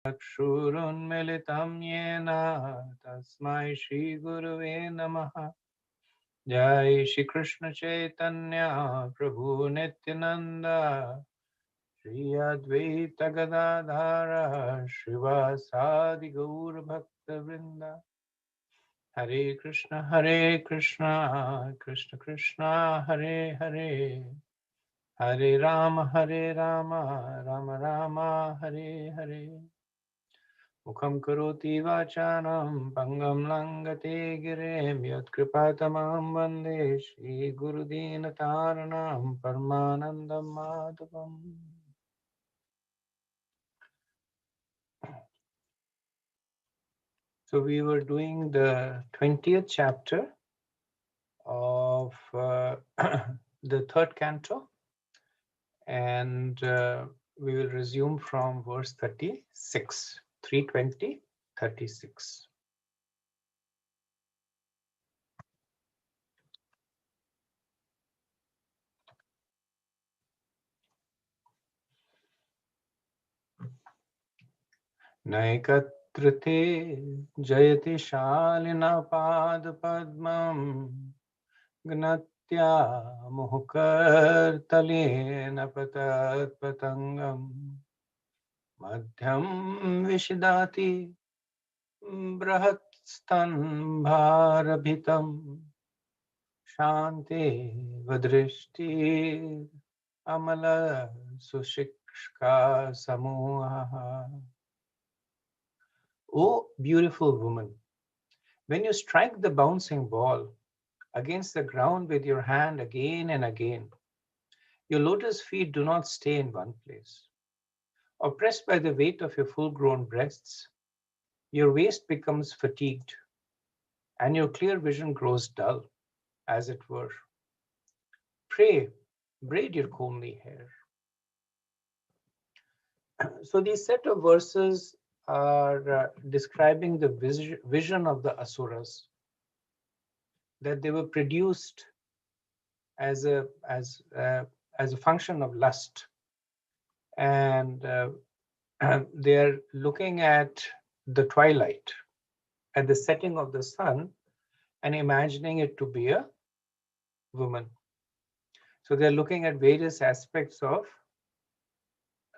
चक्षुरुन्मिलितं येन तस्मै श्रीगुरवे नमः। जय श्री कृष्ण चैतन्य प्रभु नित्यानंद श्री अद्वैत गदाधर श्रीवासादि गौर भक्त वृंद। हरे कृष्ण कृष्ण कृष्ण हरे हरे, हरे राम राम राम हरे हरे। मुखं करोति वाचालं पंगं लंघते गिरिं यत्कृपातमहं वन्दे श्रीगुरुदीनतारणं परमानन्दं माधवम्। So we were doing the 20th chapter of the third canto, and we will resume from verse 36, 320, 36. नैकत्रिते जयति शालिनपादपद्मं घ्नत्या मुहुकर्तलेन पतत्पतङ्गम् मध्यं विषदाति बृहत्स्तम्भारभितं शान्ते वदृष्टिरमलसुशिक्ष्का समूहः. O beautiful woman, when you strike the bouncing ball against the ground with your hand again and again, your lotus feet do not stay in one place. Oppressed by the weight of your full-grown breasts, your waist becomes fatigued, and your clear vision grows dull, as it were. Pray, braid your comely hair. So these set of verses are describing the vision of the Asuras, that they were produced as a function of lust, and they are looking at the twilight, at the setting of the sun, and imagining it to be a woman. So they're looking at various aspects of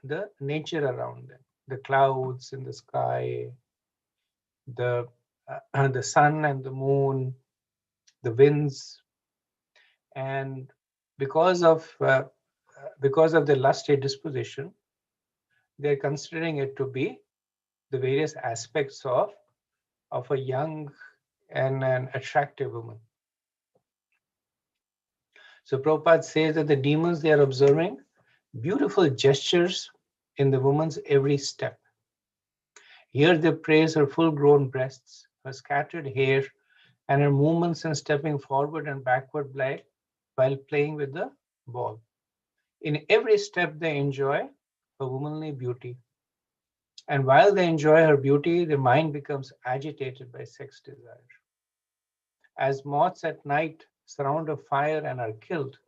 the nature around them, the clouds in the sky, the sun and the moon, the winds, and because of the lusty disposition, they're considering it to be the various aspects of a young and an attractive woman. So Prabhupada says that the demons, they are observing beautiful gestures in the woman's every step. Here they praise her full-grown breasts, her scattered hair, and her movements in stepping forward and backward while playing with the ball. In every step they enjoy her womanly beauty. And while they enjoy her beauty, their mind becomes agitated by sex desire. As moths at night surround a fire and are killed,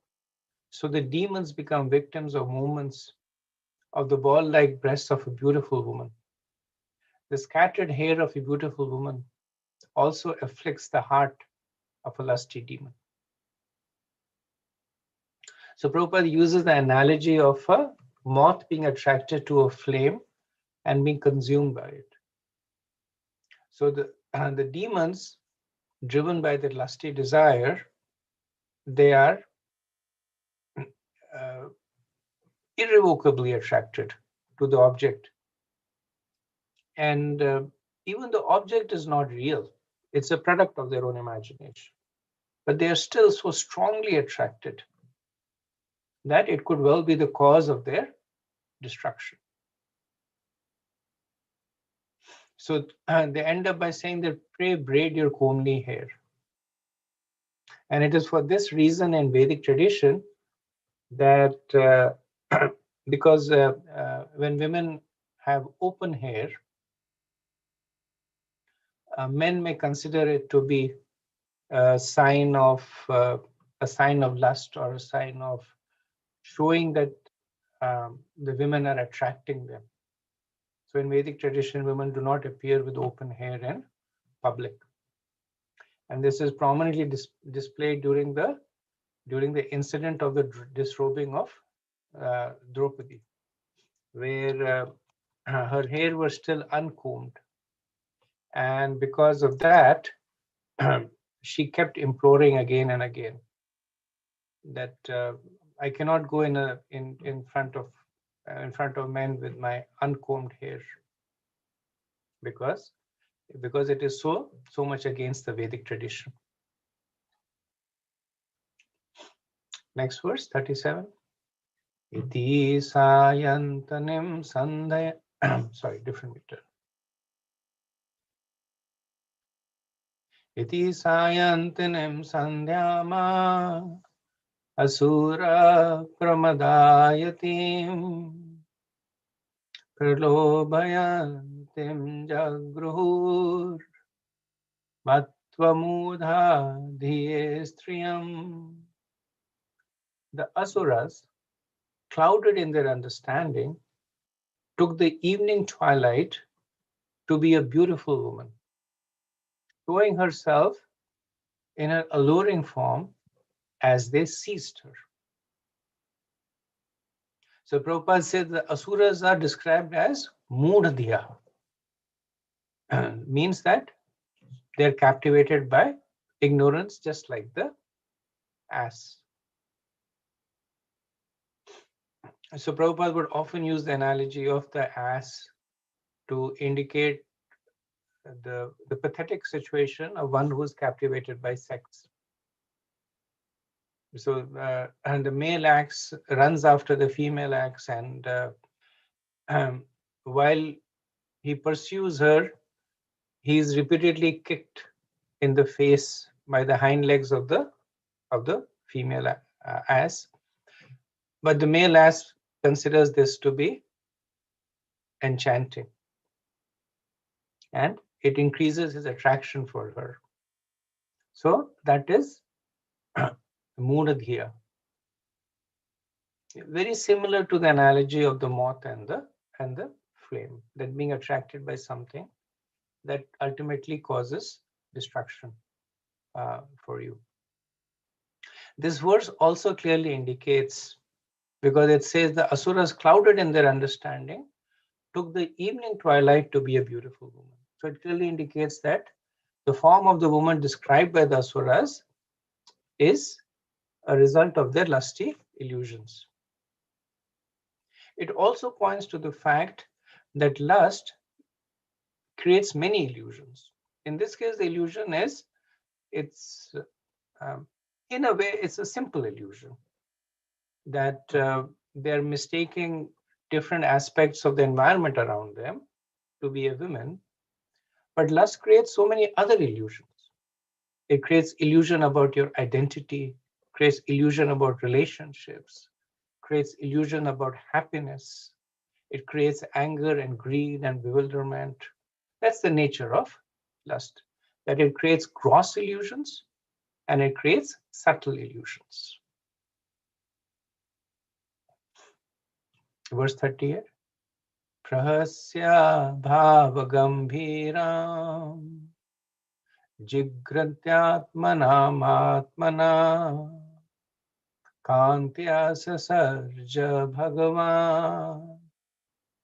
so the demons become victims of movements of the ball-like breasts of a beautiful woman. The scattered hair of a beautiful woman also afflicts the heart of a lusty demon. So Prabhupada uses the analogy of a moth being attracted to a flame and being consumed by it. So the demons, driven by the lusty desire, they are irrevocably attracted to the object. And even the object is not real. It's a product of their own imagination. But they are still so strongly attracted that it could well be the cause of their destruction. So they end up by saying that pray braid your comely hair. And it is for this reason in Vedic tradition that because when women have open hair, men may consider it to be a sign of lust, or a sign of showing that the women are attracting them. So in Vedic tradition, women do not appear with open hair in public. And this is prominently displayed during the incident of the disrobing of Draupadi, where her hair was still uncombed. And because of that, she kept imploring again and again that I cannot go in front of men with my uncombed hair, because it is so much against the Vedic tradition. Next verse, 37. Iti sayantanim sandhaya. Sorry, different meter. Iti sayantanim sandhyama asura pramadayatim pralobayantim jagruhur matvamudha dhiye striyam. The asuras, clouded in their understanding, took the evening twilight to be a beautiful woman, showing herself in her alluring form as they seized her. So Prabhupada said the asuras are described as moodhya. Means that they're captivated by ignorance, just like the ass. So Prabhupada would often use the analogy of the ass to indicate the pathetic situation of one who is captivated by sex. So and the male axe runs after the female axe, and while he pursues her, he is repeatedly kicked in the face by the hind legs of the female ass. But the male ass considers this to be enchanting, and it increases his attraction for her. So that is moodadhiya. Very similar to the analogy of the moth and the flame, that being attracted by something that ultimately causes destruction for you. This verse also clearly indicates, because it says the asuras, clouded in their understanding, took the evening twilight to be a beautiful woman. So it clearly indicates that the form of the woman described by the asuras is a result of their lusty illusions. It also points to the fact that lust creates many illusions. In this case, the illusion is, it's in a way, it's a simple illusion, that they're mistaking different aspects of the environment around them to be a woman. But lust creates so many other illusions. It creates illusion about your identity, creates illusion about relationships, creates illusion about happiness. It creates anger and greed and bewilderment. That's the nature of lust, that it creates gross illusions and it creates subtle illusions. Verse 38. Prahasya bhava gambhiram jigrantyatmanamatmana kantya sasarja bhagavan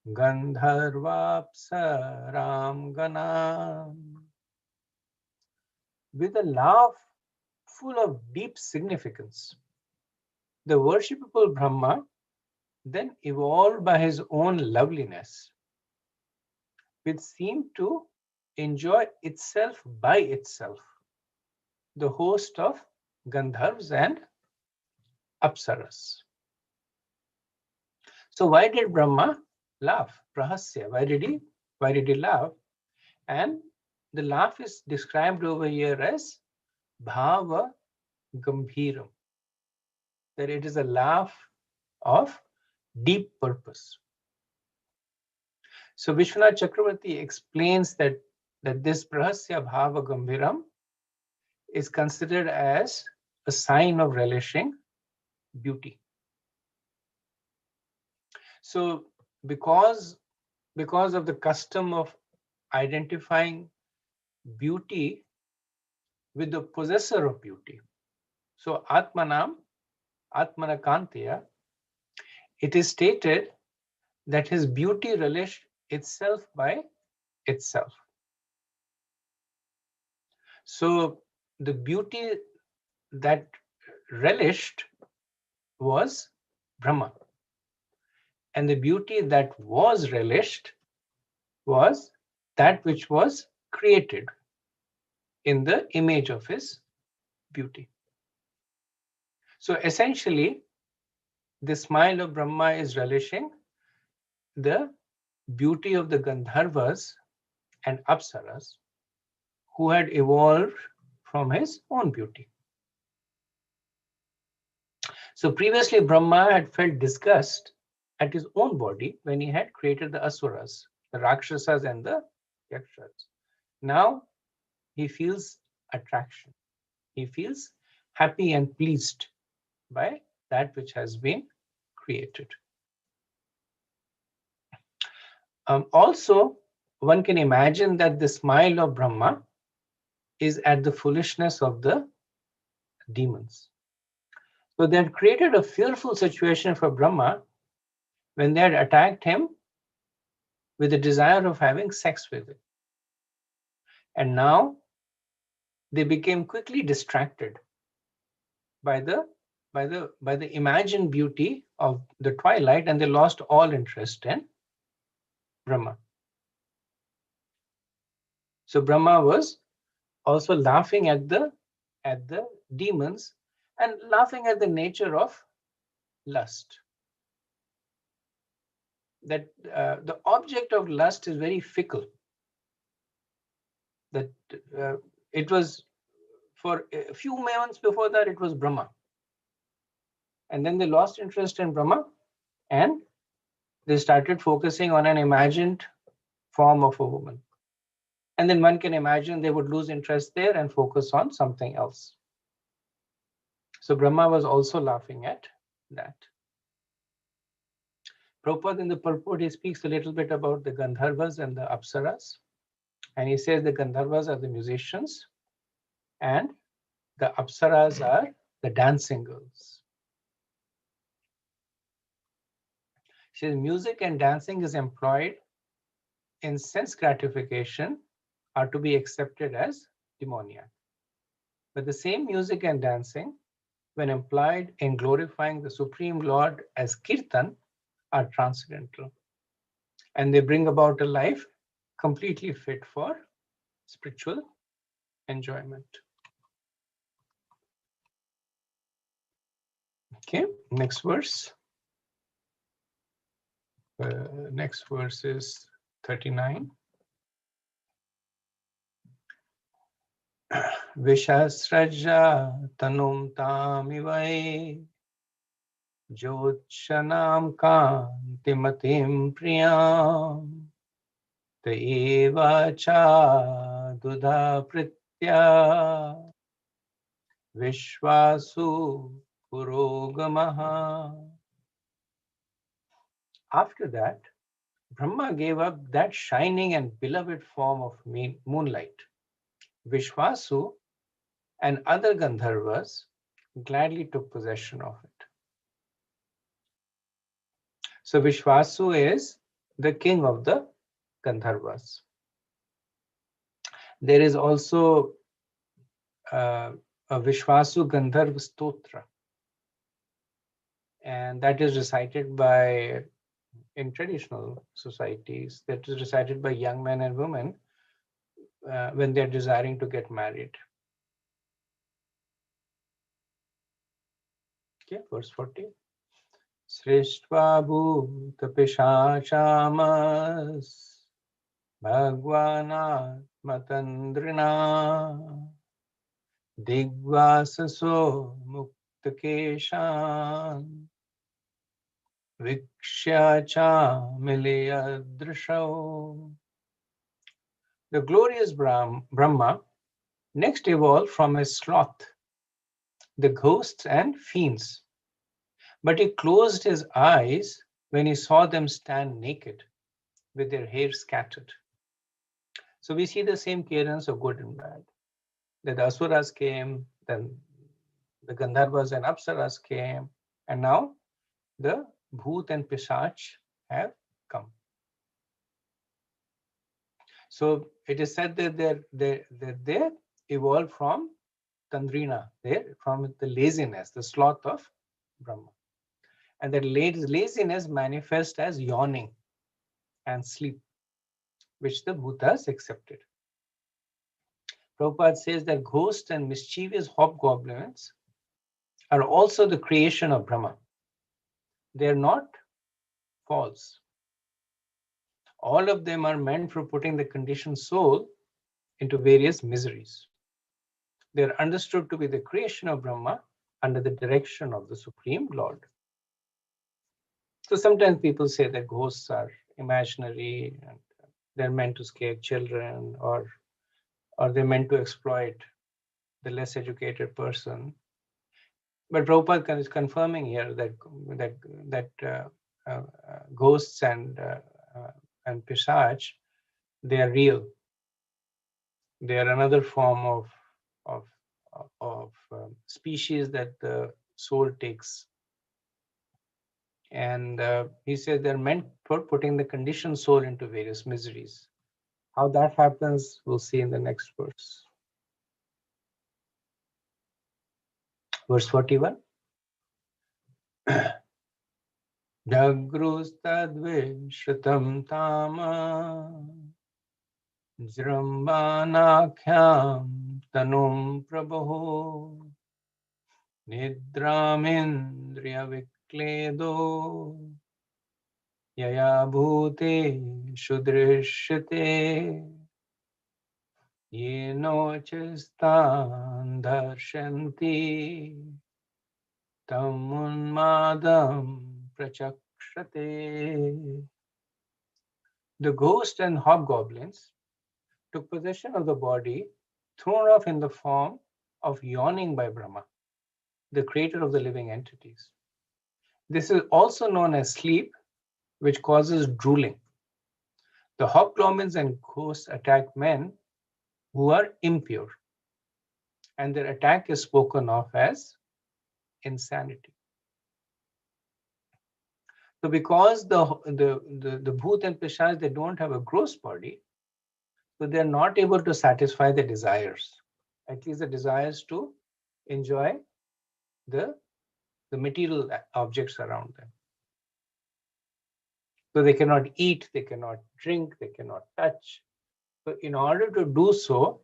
gandharvapsaram ganam. With a laugh full of deep significance, the worshipable Brahma then evolved by his own loveliness, which seemed to enjoy itself by itself, the host of Gandharvas and Apsaras. So why did Brahma laugh? Prahasya. Why did he laugh? And the laugh is described over here as bhava gambhiram, that it is a laugh of deep purpose. So Vishwanath Chakravarti explains that this prahasya bhava gambhiram is considered as a sign of relishing beauty. So because because of the custom of identifying beauty with the possessor of beauty. So Atmanam, Atmanakantiya, it is stated that his beauty relished itself by itself. So the beauty that relished was Brahma. And the beauty that was relished was that which was created in the image of his beauty. So essentially, the smile of Brahma is relishing the beauty of the Gandharvas and Apsaras who had evolved from his own beauty. So previously, Brahma had felt disgust at his own body when he had created the Asuras, the Rakshasas and the Yakshas. Now he feels attraction. He feels happy and pleased by that which has been created. Also, one can imagine that the smile of Brahma is at the foolishness of the demons. So they had created a fearful situation for Brahma when they had attacked him with the desire of having sex with him. And now they became quickly distracted by the imagined beauty of the twilight, and they lost all interest in Brahma. So Brahma was also laughing at the demons and laughing at the nature of lust. That the object of lust is very fickle. That it was for a few moments before that it was Brahma, and then they lost interest in Brahma and they started focusing on an imagined form of a woman. And then one can imagine they would lose interest there and focus on something else. So Brahma was also laughing at that. Prabhupada in the purport, he speaks a little bit about the Gandharvas and the Apsaras. And he says the Gandharvas are the musicians and the Apsaras are the dancing girls. He says music and dancing is employed in sense gratification are to be accepted as demoniac. But the same music and dancing, when employed in glorifying the Supreme Lord as kirtan, are transcendental. And they bring about a life completely fit for spiritual enjoyment. Okay, next verse. Next verse is 39. Vishasraja tanum tamivai jyotshanam kantimatim priyam Eva cha dudha pritya vishvasu purogamaha. After that, Brahma gave up that shining and beloved form of moonlight. Vishvasu and other Gandharvas gladly took possession of it. So Vishvasu is the king of the Gandharvas. There is also a Vishvasu Gandharva Stotra, and that is recited by, in traditional societies, that is recited by young men and women when they're desiring to get married. Okay, verse 40. Srishtva bhuta pishachamas bhagwanat matandrina digvasaso muktakeshan vikshya cha miliyadrisho. The glorious Brahma next evolved from his sloth, the ghosts and fiends. But he closed his eyes when he saw them stand naked, with their hair scattered. So we see the same cadence of good and bad. That the Asuras came, then the Gandharvas and Apsaras came, and now the Bhoot and Pishach have come. So it is said that they evolved from Tandrina, from the laziness, the sloth of Brahma. And that laziness manifests as yawning and sleep, which the Bhutas accepted. Prabhupada says that ghosts and mischievous hobgoblins are also the creation of Brahma. They are not false. All of them are meant for putting the conditioned soul into various miseries. They are understood to be the creation of Brahma under the direction of the Supreme Lord. So sometimes people say that ghosts are imaginary and they're meant to scare children, or they're meant to exploit the less educated person. But Prabhupada is confirming here that ghosts and Pisach, they are real. They are another form of species that the soul takes. And he says they're meant for putting the conditioned soul into various miseries. How that happens, we'll see in the next verse. Verse 41. Jagrustadvishritam tama jrambanakyam tanum prabho nidramindriya vikledo yaya bhute shudrishyate yeno chistan darshanti tamunmadam prachakshate. The ghost and hobgoblins took possession of the body thrown off in the form of yawning by Brahma, the creator of the living entities. This is also known as sleep, which causes drooling. The hobgoblins and ghosts attack men who are impure, and their attack is spoken of as insanity. So because the Bhoot and Pishach, they don't have a gross body, so they're not able to satisfy the desires, at least the desires to enjoy the material objects around them. So they cannot eat, they cannot drink, they cannot touch. So in order to do so,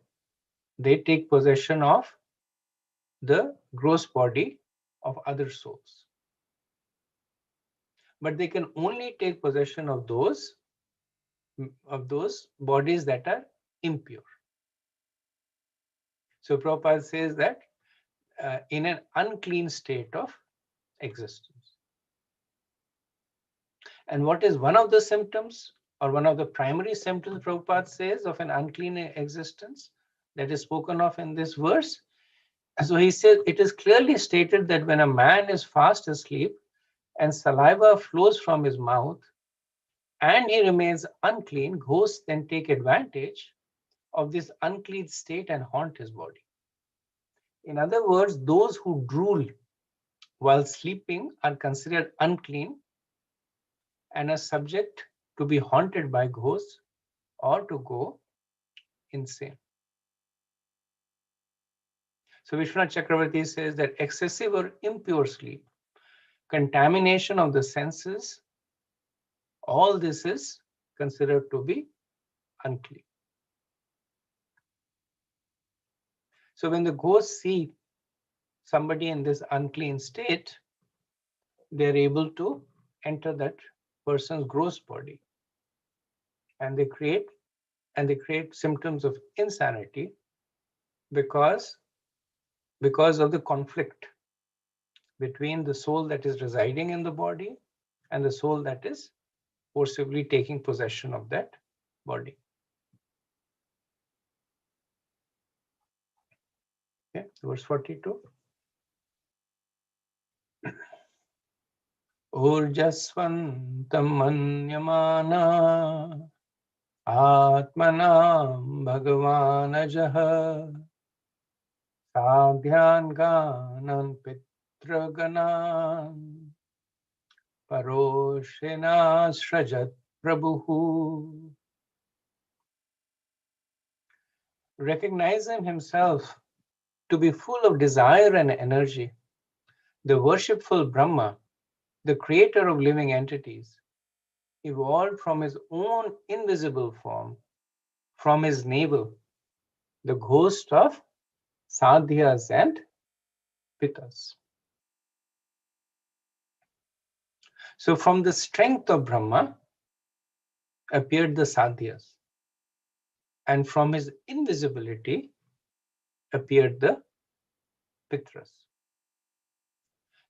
they take possession of the gross body of other souls. But they can only take possession of those bodies that are impure. So Prabhupada says that in an unclean state of existence. And what is one of the symptoms, or one of the primary symptoms Prabhupada says of an unclean existence that is spoken of in this verse? So he says it is clearly stated that when a man is fast asleep and saliva flows from his mouth and he remains unclean, ghosts then take advantage of this unclean state and haunt his body. In other words, those who drool while sleeping are considered unclean and are subject to be haunted by ghosts or to go insane. So Vishwanath Chakravarti says that excessive or impure sleep, contamination of the senses, all this is considered to be unclean. So when the ghosts see somebody in this unclean state, they're able to enter that person's gross body, and they create symptoms of insanity because of the conflict between the soul that is residing in the body and the soul that is forcibly taking possession of that body. Verse 42. ऊर्जस्वन्तं मन्यमाना आत्मनां भगवानजः साध्यान् गानन् पितृगणान् परोषिणासृजत् प्रभुः. Recognizing himself to be full of desire and energy, the worshipful Brahma, the creator of living entities, evolved from his own invisible form, from his navel, the ghost of sadhyas and pitas. So from the strength of Brahma appeared the sadhyas, and from his invisibility appeared the pitras.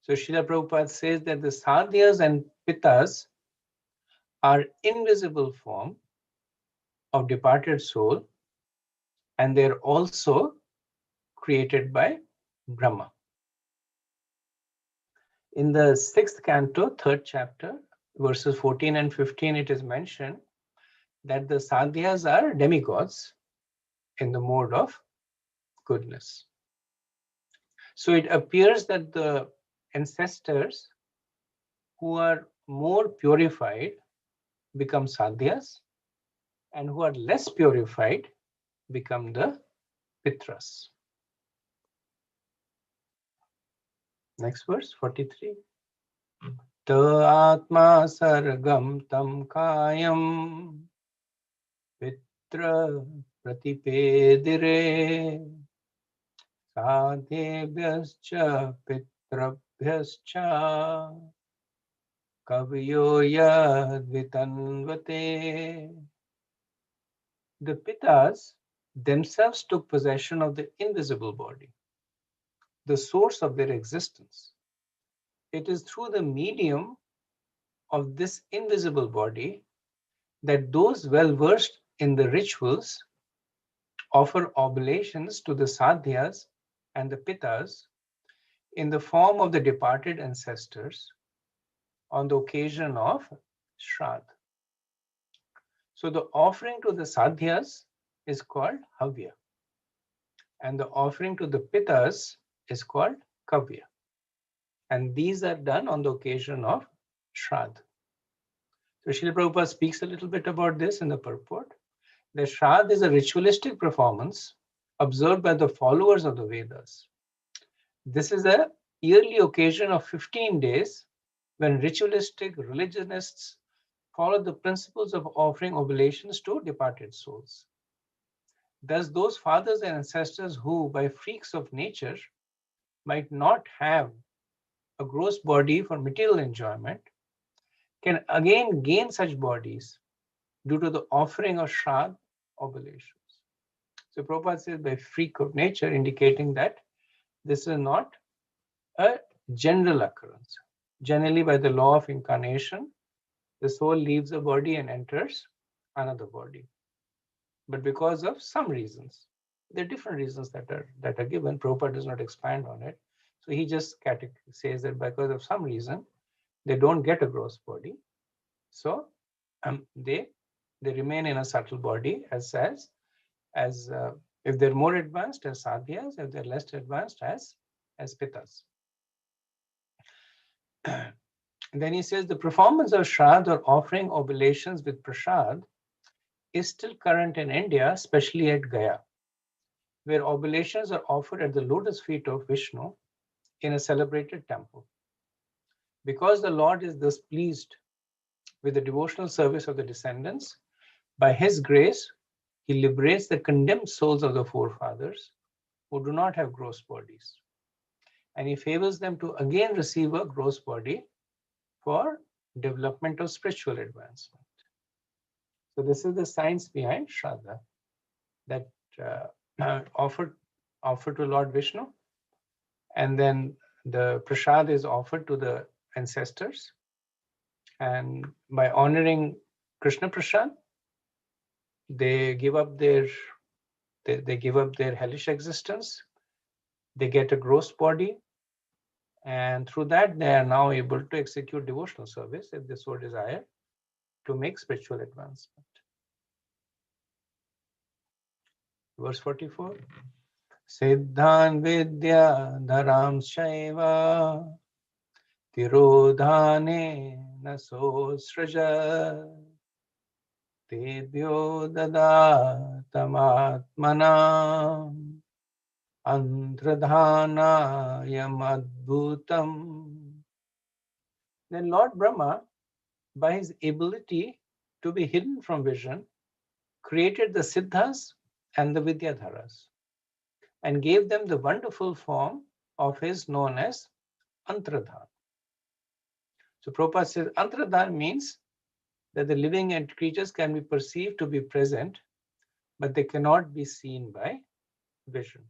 So Srila Prabhupada says that the sadhyas and pitas are invisible form of departed soul, and they're also created by Brahma. In the 6th canto, 3rd chapter, verses 14 and 15, it is mentioned that the sadhyas are demigods in the mode of goodness. So it appears that the ancestors who are more purified become sadhyas, and who are less purified become the pitras. Next verse, 43. Ta atma sargam tam kayam pitra pratipedire sadhebhyascha pitrabhyascha kavyo yadvitanvate. The pitas themselves took possession of the invisible body, the source of their existence. It is through the medium of this invisible body that those well-versed in the rituals offer oblations to the sadhyas and the pitas in the form of the departed ancestors on the occasion of Shraddha. So the offering to the sadhyas is called Havya, and the offering to the pitas is called Kavya. And these are done on the occasion of Shraddha. So Srila Prabhupada speaks a little bit about this in the purport. The Shraddha is a ritualistic performance observed by the followers of the Vedas. This is a yearly occasion of 15 days when ritualistic religionists follow the principles of offering oblations to departed souls. Thus, those fathers and ancestors who, by freaks of nature, might not have a gross body for material enjoyment, can again gain such bodies due to the offering of Shraddha oblations. So Prabhupada says by freak of nature, indicating that this is not a general occurrence. Generally, by the law of incarnation, the soul leaves a body and enters another body. But because of some reasons, there are different reasons that are given. Prabhupada does not expand on it. So he just says that because of some reason, they don't get a gross body. So they remain in a subtle body as if they're more advanced as sadhyas, if they're less advanced as pitas. Then he says the performance of Shraddha or offering oblations with prasad is still current in India, especially at Gaya, where oblations are offered at the lotus feet of Vishnu in a celebrated temple. Because the Lord is thus pleased with the devotional service of the descendants, by his grace, he liberates the condemned souls of the forefathers who do not have gross bodies. And he favors them to again receive a gross body for development of spiritual advancement. So this is the science behind Shraddha, that offered to Lord Vishnu, and then the prasad is offered to the ancestors, and by honoring Krishna prasad, they give up their hellish existence, they get a gross body, And through that, they are now able to execute devotional service if they so desire to make spiritual advancement. Verse 44. Siddhan vidya dharam shaiva tirodhane naso sraja tebhyo dadatam andradhanayam adbhutam. Then Lord Brahma, by his ability to be hidden from vision, created the Siddhas and the Vidyadharas and gave them the wonderful form of his known as Antradhan. So Prabhupada says Antradhan means that the living creatures can be perceived to be present, but they cannot be seen by vision.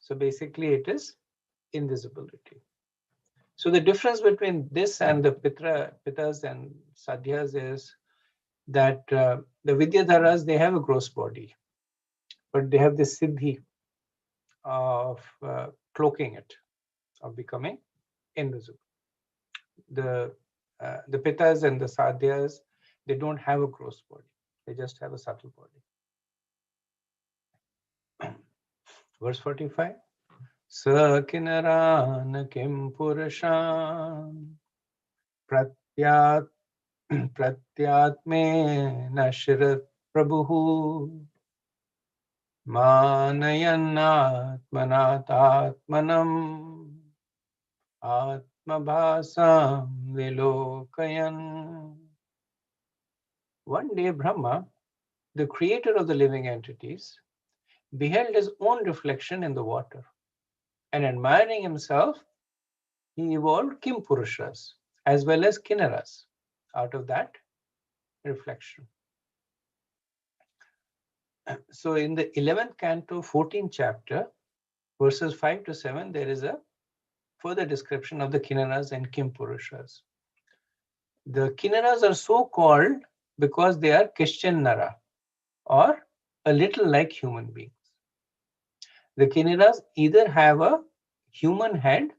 So basically it is invisibility. So the difference between this and the Pitas and Sadhyas is that the Vidyadharas, they have a gross body, but they have this siddhi of cloaking it, of becoming invisible. The Pitas and the Sadhyas, they don't have a gross body. They just have a subtle body. Verse 45. Sa kinaran kim purushan pratyatme nashirat prabhu manayannatmanatatmanam atmabhasam vilokayan. One day Brahma, the creator of the living entities, beheld his own reflection in the water, and admiring himself, he evolved Kim Purushas as well as Kinnaras out of that reflection. So in the 11th canto, 14th chapter, verses 5 to 7, there is a further description of the Kinnaras and Kim Purushas. The Kinnaras are so called because they are Christian Nara, or a little like human beings. The Kinnaras either have a human head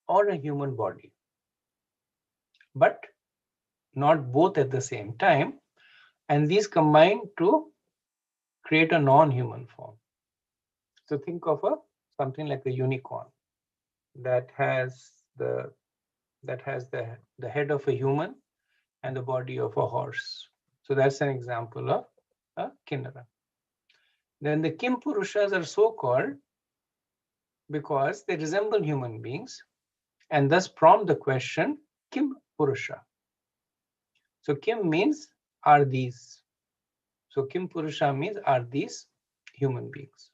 or a human body, but not both at the same time, and these combine to create a non-human form. So think of something like a unicorn that has the head of a human and the body of a horse. So that's an example of a Kinnara. Then the Kim Purushas are so called because they resemble human beings and thus prompt the question, Kim Purusha. So Kim means are these. So Kim Purusha means are these human beings.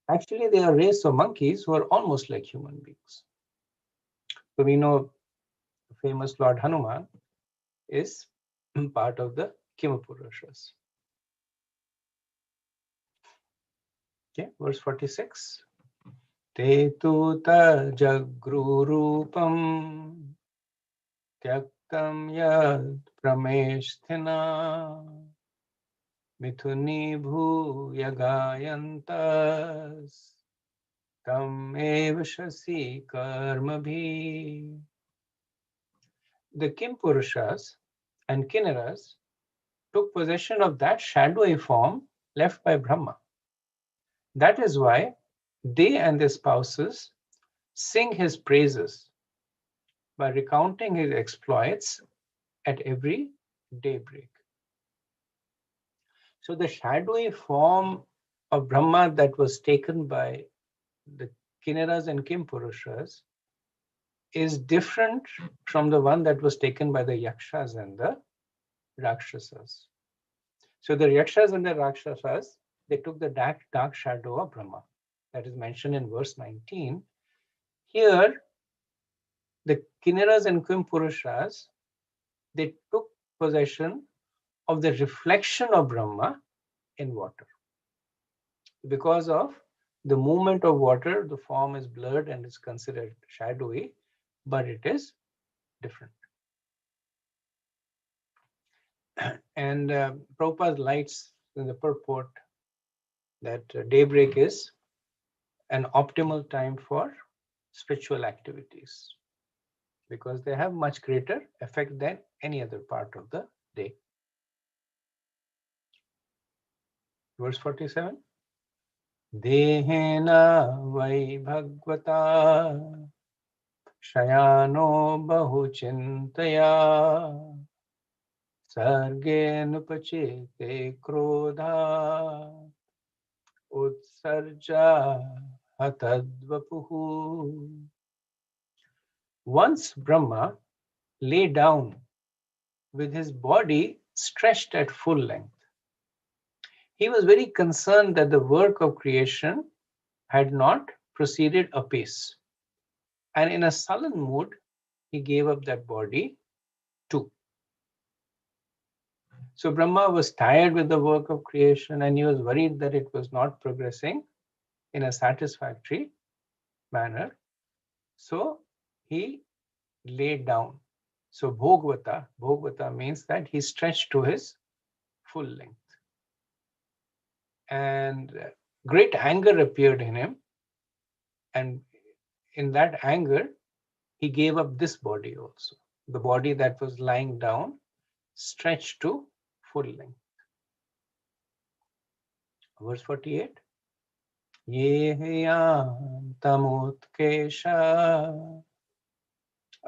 Actually, they are a race of monkeys who are almost like human beings. So we know the famous Lord Hanuman is part of the Kim Purushas. Okay, verse 46. Te tu ta jagrurupam tyaktam yad prameshthina mithuni bhuya gayantas tam eva shasi karmabhi. The Kim Purushas and Kinnaras took possession of that shadowy form left by Brahma. That is why they and their spouses sing his praises by recounting his exploits at every daybreak. So the shadowy form of Brahma that was taken by the Kinnaras and Kim Purushas is different from the one that was taken by the Yakshas and the Rakshasas. So the Yakshas and the Rakshasas, they took the dark shadow of Brahma that is mentioned in verse 19. Here, the Kinnaras and Kim Purushas, they took possession of the reflection of Brahma in water. Because of the movement of water, the form is blurred and is considered shadowy, but it is different. And Prabhupada lights in the purport that daybreak is an optimal time for spiritual activities, because they have much greater effect than any other part of the day. Verse 47. Dehena vai bhagvata shayano bahuchintaya sarge nupachete krodha utsarja hatadvapuhu. Once Brahma lay down with his body stretched at full length. He was very concerned that the work of creation had not proceeded apace. And in a sullen mood, he gave up that body too. So Brahma was tired with the work of creation and he was worried that it was not progressing in a satisfactory manner. So he laid down. So Bhogvata means that he stretched to his full length. And great anger appeared in him. And in that anger, he gave up this body also. The body that was lying down, stretched to full length. Verse 48. Yeheyam tamutkesha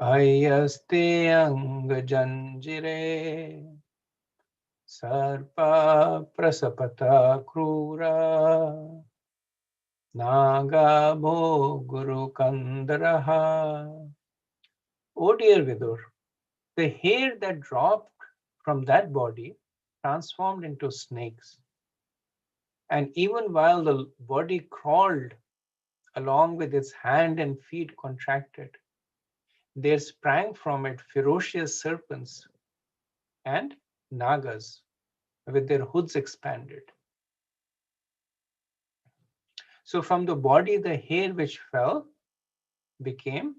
ayaste angajanjire sarpa prasapata krura naga bhoguru kandaraha. Oh dear Vidur, the hair that dropped from that body transformed into snakes. And even while the body crawled along with its hand and feet contracted, there sprang from it ferocious serpents and nagas with their hoods expanded. So from the body, the hair which fell became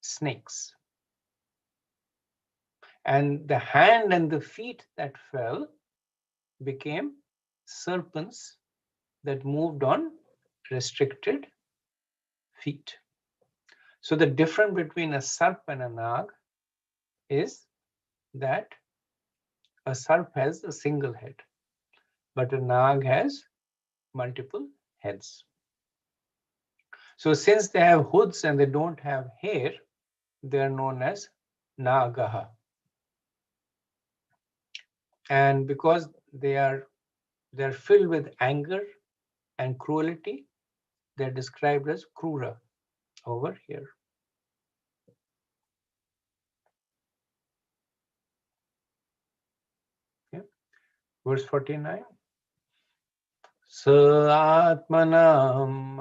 snakes. And the hand and the feet that fell became serpents that moved on restricted feet. So the difference between a sarp and a nag is that a sarp has a single head, but a nag has multiple heads. So since they have hoods and they don't have hair, they are known as nagaha. And because they're filled with anger and cruelty, they're described as krura over here. Okay. Verse 49. Sa atmanam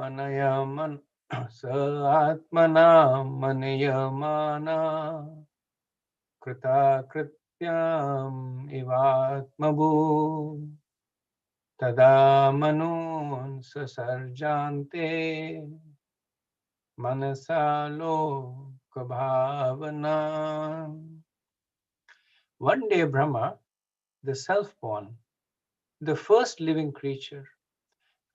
manayamana krita krityam ivatmabhu tada manun sasarjante manasalo kabhavana. One day Brahma, the self-born, the first living creature,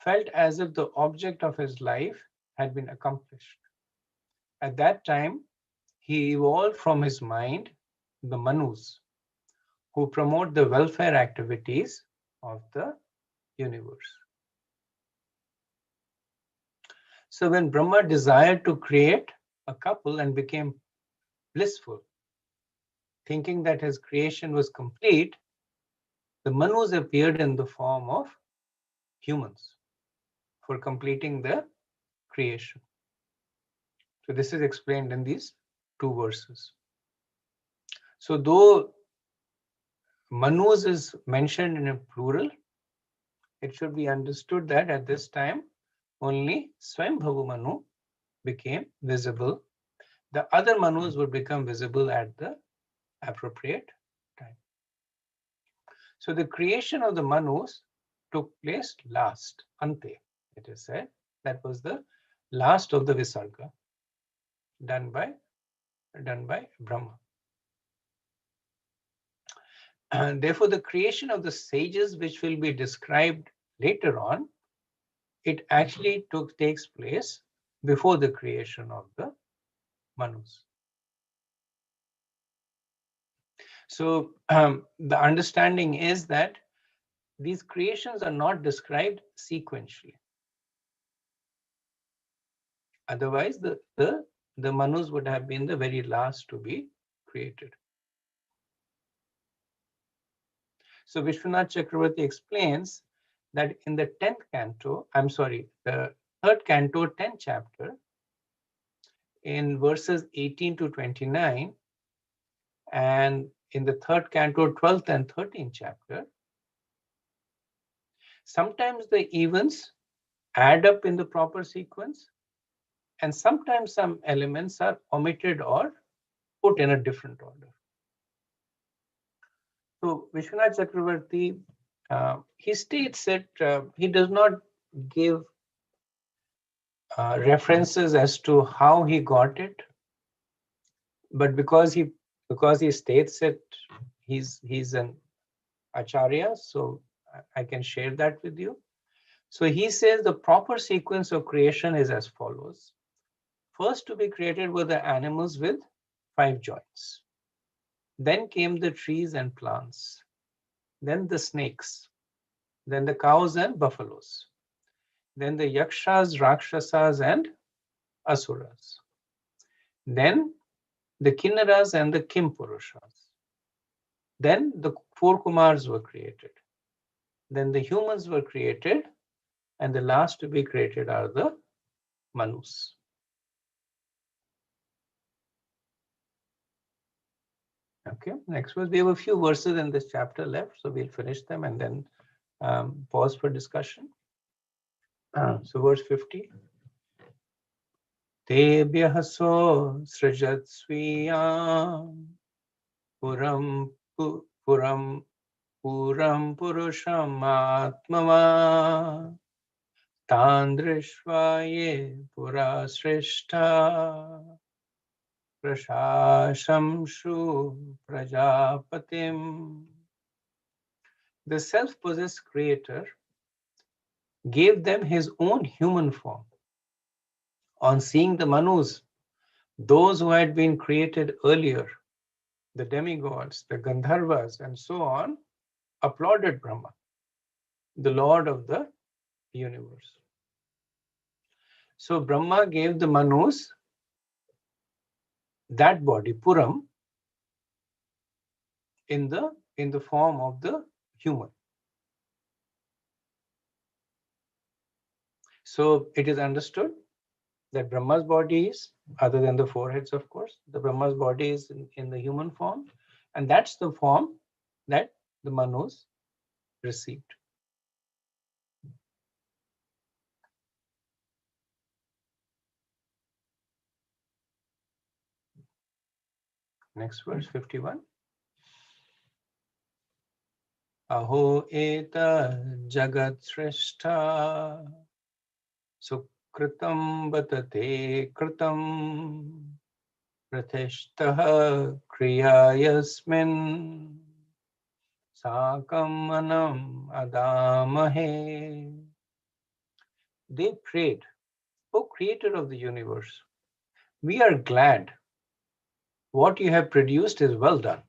felt as if the object of his life had been accomplished. At that time, he evolved from his mind the Manus, who promote the welfare activities of the universe. So when Brahma desired to create a couple and became blissful, thinking that his creation was complete, the Manus appeared in the form of humans for completing the creation. So this is explained in these two verses. So though Manus is mentioned in a plural, it should be understood that at this time only Swayambhavu Manu became visible. The other Manus would become visible at the appropriate time. So the creation of the Manus took place last, Ante, it is said. That was the last of the Visarga done by Brahma. And therefore, the creation of the sages, which will be described later on, it actually takes place before the creation of the Manus. So the understanding is that these creations are not described sequentially. Otherwise, the Manus would have been the very last to be created. So Vishwanath Chakravarti explains that in the 10th canto, the 3rd canto, 10th chapter, in verses 18 to 29, and in the 3rd canto, 12th and 13th chapter, sometimes the events add up in the proper sequence, and sometimes some elements are omitted or put in a different order. So Vishwanath Chakravarti, he states that he does not give references as to how he got it, but because he states it, he's an acharya, so I can share that with you. So he says the proper sequence of creation is as follows. First to be created were the animals with 5 joints. Then came the trees and plants. Then the snakes. Then the cows and buffaloes. Then the yakshas, rakshasas, and asuras. Then the kinnaras and the kimpurushas. Then the 4 kumars were created. Then the humans were created, and the last to be created are the Manus. Okay, next verse. We have a few verses in this chapter left, so we'll finish them and then pause for discussion. So verse 50. Tebhyah so srijat swiyam puram purusham atmava tandrishvaye pura srishta prashashamshu prajapatim. The self-possessed creator gave them his own human form. On seeing the Manus, those who had been created earlier, the demigods, the Gandharvas, and so on, applauded Brahma, the Lord of the universe. So Brahma gave the Manus that body, Puram, in the form of the human. So it is understood that Brahma's body is, other than the 4 heads, of course, the Brahma's body is in the human form, and that's the form that the Manus received. Next verse, 51. Aho eta jagat shrestha sukritam batate kritam pratishtah kriyayasmin sakam manam adamahe. They prayed, O Creator of the universe, we are glad. What you have produced is well done.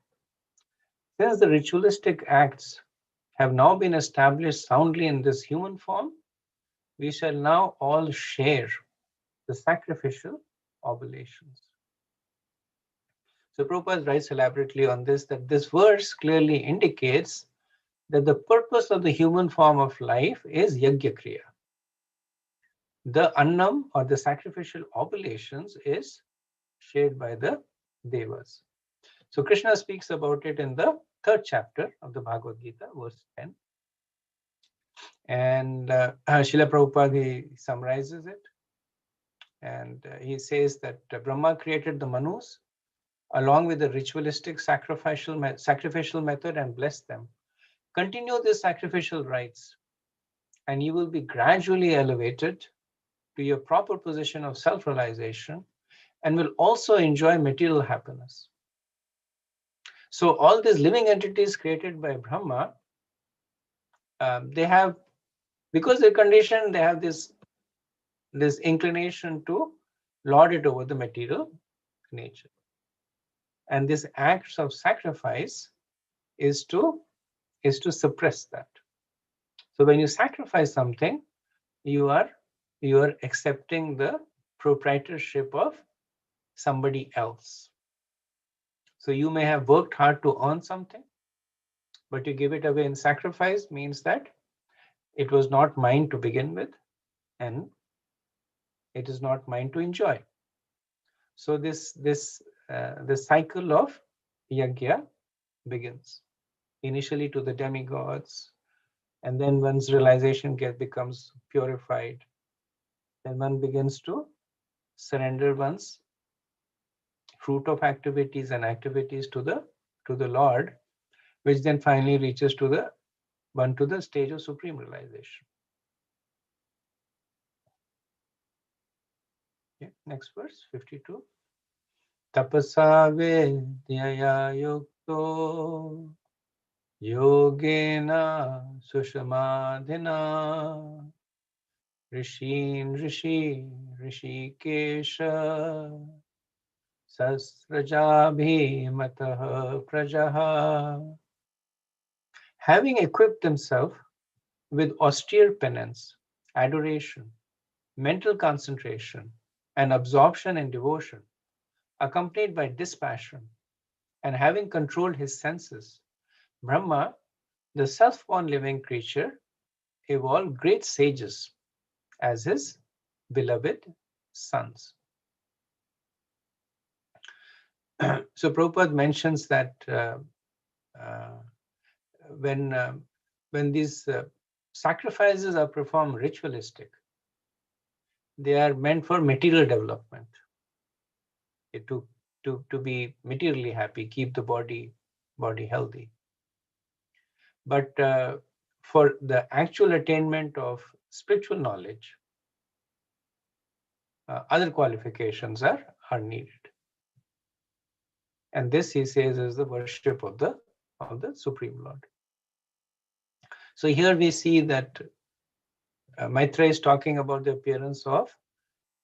Since the ritualistic acts have now been established soundly in this human form, we shall now all share the sacrificial oblations. So Prabhupada writes elaborately on this, that this verse clearly indicates that the purpose of the human form of life is Yajna Kriya. The annam, or the sacrificial oblations, is shared by the devas. So Krishna speaks about it in the 3rd chapter of the Bhagavad Gita, verse 10. And Srila Prabhupada, he summarizes it. And he says that Brahma created the Manus along with the ritualistic sacrificial method and blessed them. Continue the sacrificial rites and you will be gradually elevated to your proper position of self-realization and will also enjoy material happiness. So all these living entities created by Brahma, they have, because they're conditioned, they have this this inclination to lord it over the material nature. And this acts of sacrifice is to suppress that. So when you sacrifice something, you are accepting the proprietorship of somebody else. So you may have worked hard to earn something, but you give it away in sacrifice, means that it was not mine to begin with, and it is not mine to enjoy. So the cycle of yajna begins, initially to the demigods, and then one's realization becomes purified. Then one begins to surrender one's fruit of activities and activities to the Lord, which then finally reaches to the stage of supreme realization. Okay, next verse, 52. Tapasa vidyaya yukto yogena sushamadhina rishikesha sasrajabhimatah prajaha. Having equipped himself with austere penance, adoration, mental concentration, and absorption in devotion, accompanied by dispassion, and having controlled his senses, Brahma, the self-born living creature, evolved great sages as his beloved sons. So Prabhupada mentions that when these sacrifices are performed ritualistic, they are meant for material development, to be materially happy, keep the body healthy. But for the actual attainment of spiritual knowledge, other qualifications are needed. And this, he says, is the worship of the Supreme Lord. So here we see that Maitreya is talking about the appearance of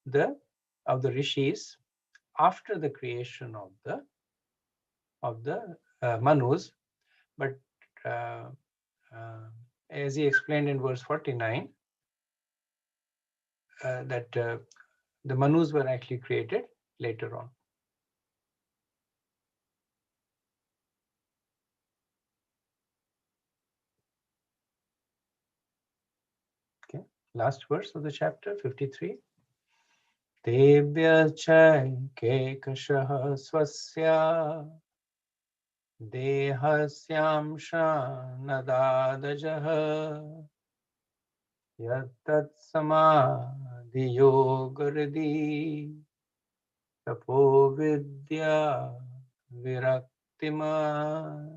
the rishis after the creation of the Manus, but as he explained in verse 49, that the Manus were actually created later on. Okay, last verse of the chapter, 53. Tebhya chaikekashah swasya dehasyamsha nadadajah yattat samadhi yogardi tapo vidya viraktima.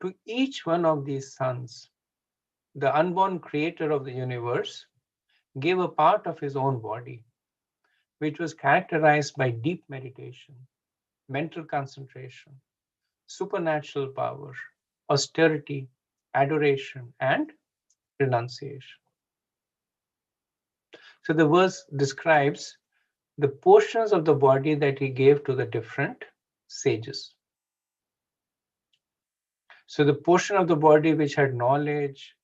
To each one of these sons, the unborn creator of the universe gave a part of his own body, which was characterized by deep meditation, mental concentration, supernatural power, austerity, adoration, and renunciation. So the verse describes the portions of the body that he gave to the different sages. So the portion of the body which had knowledge,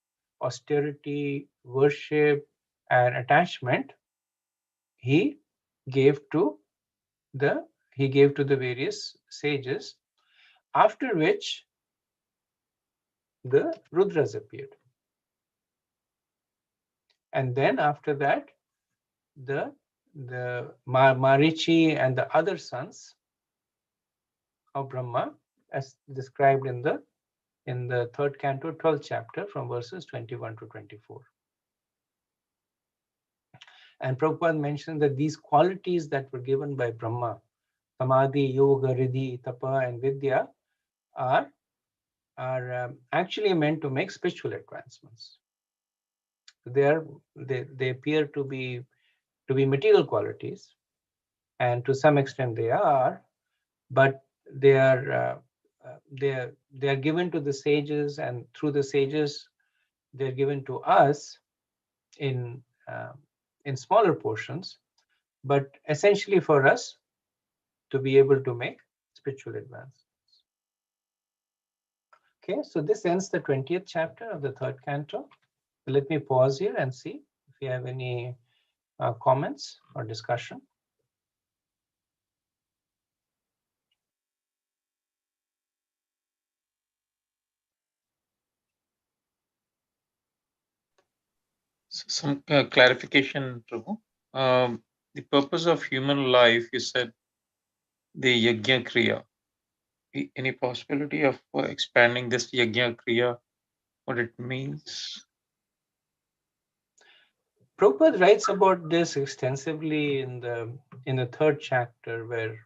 austerity, worship, and attachment, he gave to the various sages, after which the Rudras appeared. And then after that, the Marichi and the other sons of Brahma, as described in the third canto, 12th chapter, from verses 21 to 24. And Prabhupada mentioned that these qualities that were given by Brahma, Samadhi, Yoga, Riddhi, Tapa, and Vidya, are actually meant to make spiritual advancements. They appear to be material qualities, and to some extent they are, but they are given to the sages, and through the sages they're given to us in in smaller portions, but essentially for us to be able to make spiritual advance. Okay, so this ends the 20th chapter of the third canto. Let me pause here and see if you have any comments or discussion. Some clarification, Prabhu. The purpose of human life, you said the yajna kriya. Any possibility of expanding this yajna kriya, what it means? Prabhupada writes about this extensively in the third chapter, where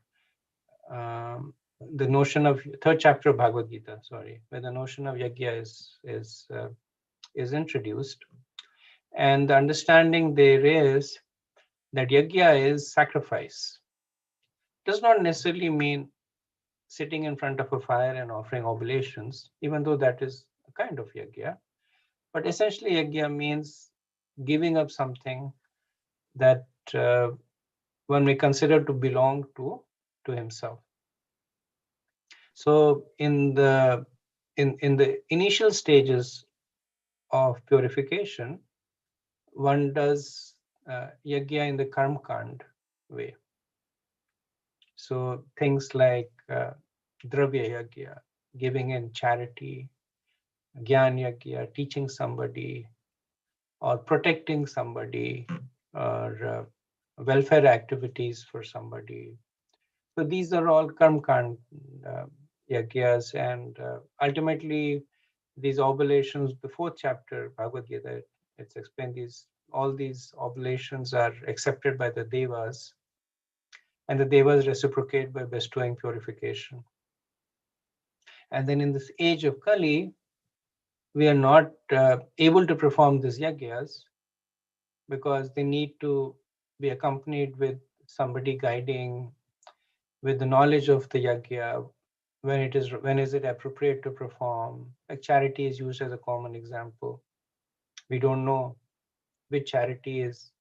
the notion of third chapter of Bhagavad Gita, sorry, where the notion of yajna is introduced, and the understanding there is that yajna is sacrifice. Does not necessarily mean sitting in front of a fire and offering oblations, even though that is a kind of yajna. But essentially, yajna means giving up something that one may consider to belong to himself. So in the initial stages of purification, one does yajna in the karma kand way. So things like dravya yajna, giving in charity, gyan yajna, teaching somebody, or protecting somebody, or welfare activities for somebody. So these are all karma kand yajnas, and ultimately these oblations, the fourth chapter Bhagavad Gita, it's explained all these oblations are accepted by the devas, and the devas reciprocate by bestowing purification. And then in this age of Kali, we are not able to perform these yajnas because they need to be accompanied with somebody guiding, with the knowledge of the yajna, when is it appropriate to perform. Like charity is used as a common example. We don't know which charity is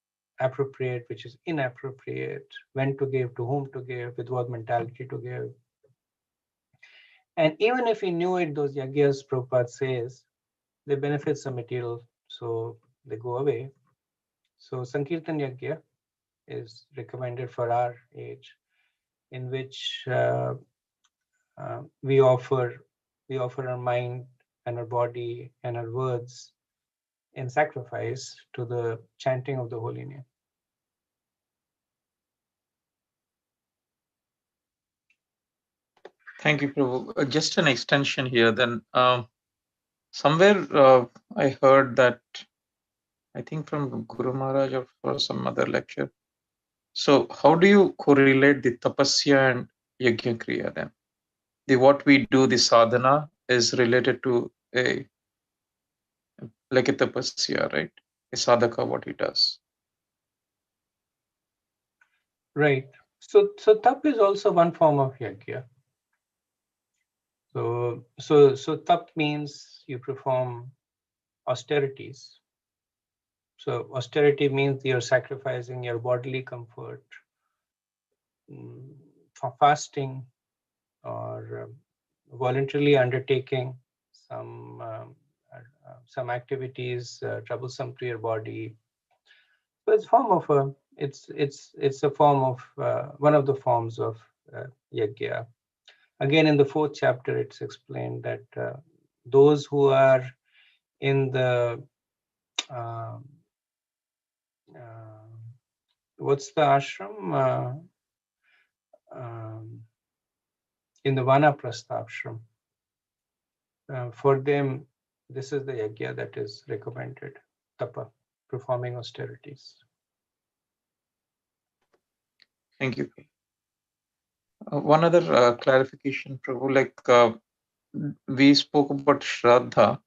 appropriate, which is inappropriate, when to give, to whom to give, with what mentality to give. And even if we knew it, those yajnas, Prabhupada says, the benefits are material, so they go away. So Sankirtan yajna is recommended for our age, in which we offer our mind and our body and our words in sacrifice to the chanting of the holy name. Thank you, Prabhu. Just an extension here then. Somewhere I heard that, I think from Guru Maharaj or for some other lecture. So how do you correlate the tapasya and yajna kriya then? What we do, the sadhana, is related to like a tapasya, right? A sadhaka, what he does. Right. So tap is also one form of yajna. So tap means you perform austerities. So austerity means you're sacrificing your bodily comfort for fasting, or voluntarily undertaking some activities troublesome to your body. So it's a form of one of the forms of yajna. Again, in the fourth chapter, it's explained that those who are in the what's the ashram? In the Vanaprastha ashram. For them, this is the yajna that is recommended, tapa, performing austerities. Thank you. One other clarification, Prabhu, like we spoke about Shraddha.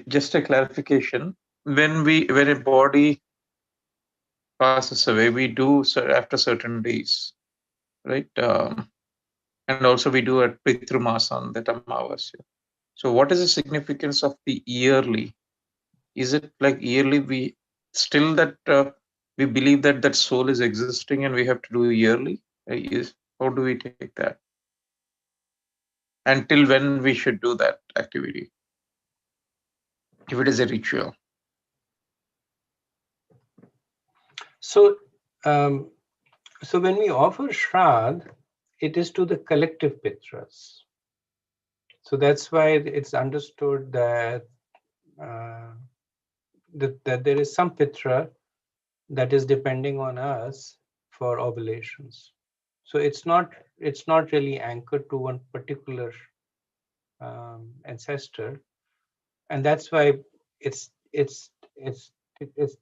Just a clarification. When a body passes away, we do after certain days, right? And also we do at Pitru Masan, that Amavasya. So what is the significance of the yearly? Is it like yearly we still that we believe that that soul is existing and we have to do yearly? How do we take that? Until when we should do that activity, if it is a ritual? So, so when we offer Shraddh, it is to the collective Pitras. So that's why it's understood that that there is some Pitra that is depending on us for oblations. So it's not really anchored to one particular ancestor, and that's why it's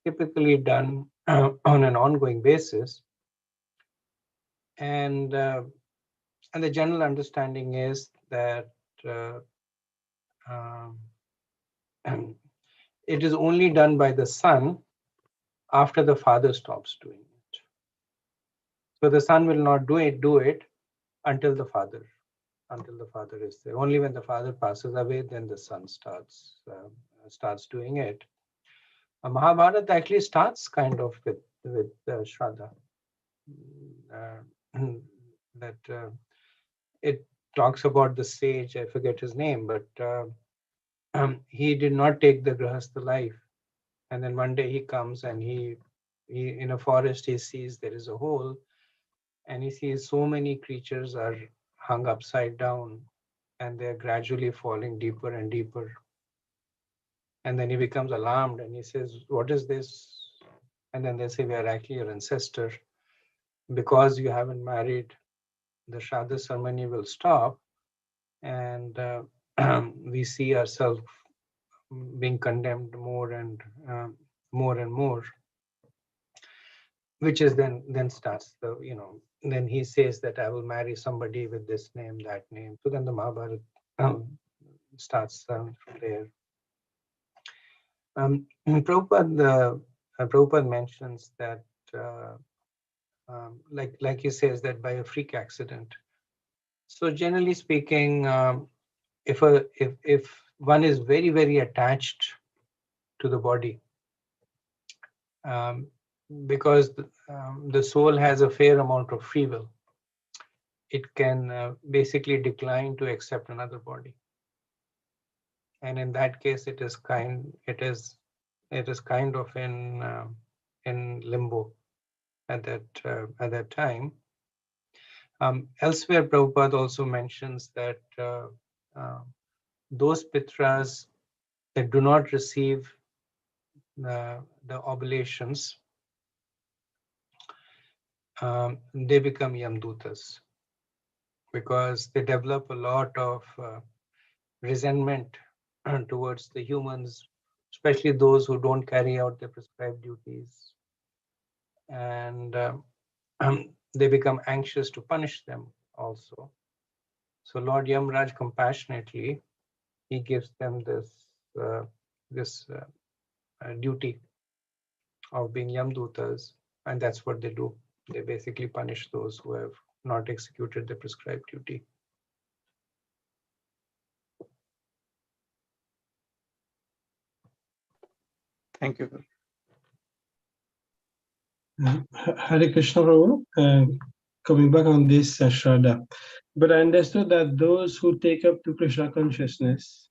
typically done on an ongoing basis. And the general understanding is that it is only done by the son after the father stops doing it. So the son will not do it until the father is there. Only when the father passes away, then the son starts doing it. Mahabharata actually starts kind of with Shraddha. That it talks about the sage, I forget his name, but he did not take the grahastha life. And then one day he comes and he in a forest, he sees there is a hole, and he sees so many creatures are hung upside down and they're gradually falling deeper and deeper. And then he becomes alarmed and he says, "What is this?" And then they say, "We are actually your ancestor. Because you haven't married, the Shraddha ceremony will stop, and we see ourselves being condemned more and more, which is then starts the, then he says that I will marry somebody with this name, that name. So then the Mahabharata starts from there. Prabhupada mentions that like he says that by a freak accident. So generally speaking, if one is very, very attached to the body, because the soul has a fair amount of free will, it can basically decline to accept another body. And in that case, it is kind of in limbo at that time. Elsewhere, Prabhupada also mentions that those pitras that do not receive the oblations, they become yamdutas because they develop a lot of resentment towards the humans, especially those who don't carry out their prescribed duties. And they become anxious to punish them also. So Lord Yamraj compassionately, he gives them this duty of being Yamdutas, and that's what they do. They basically punish those who have not executed the prescribed duty. Thank you. Hare Krishna Prabhu, coming back on this Shraddha, but I understood that those who take up to Krishna consciousness,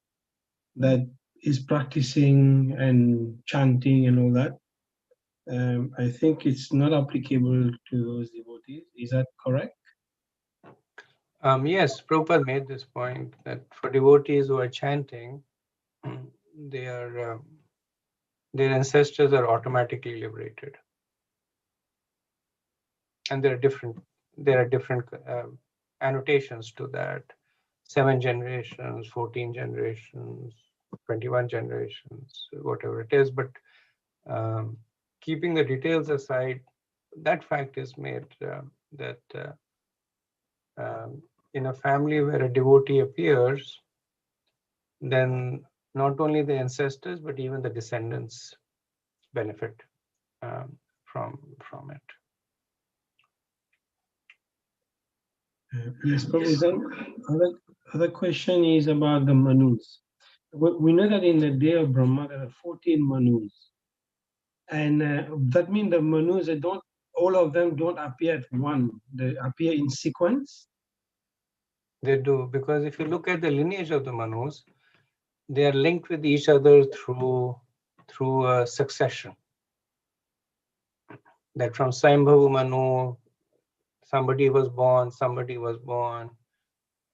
that is practicing and chanting and all that, I think it's not applicable to those devotees. Is that correct? Yes, Prabhupada made this point that for devotees who are chanting, their ancestors are automatically liberated, and there are different annotations to that: 7 generations, 14 generations, 21 generations, whatever it is. But keeping the details aside, that fact is made that in a family where a devotee appears, then not only the ancestors but even the descendants benefit from it. Yes, Prabhu. Then other question is about the Manus. We know that in the day of Brahma there are 14 Manus. And that means the Manus, they don't, all of them don't appear at one, they appear in sequence? They do, because if you look at the lineage of the Manus, they are linked with each other through a succession. That from Swayambhavu Manu, somebody was born,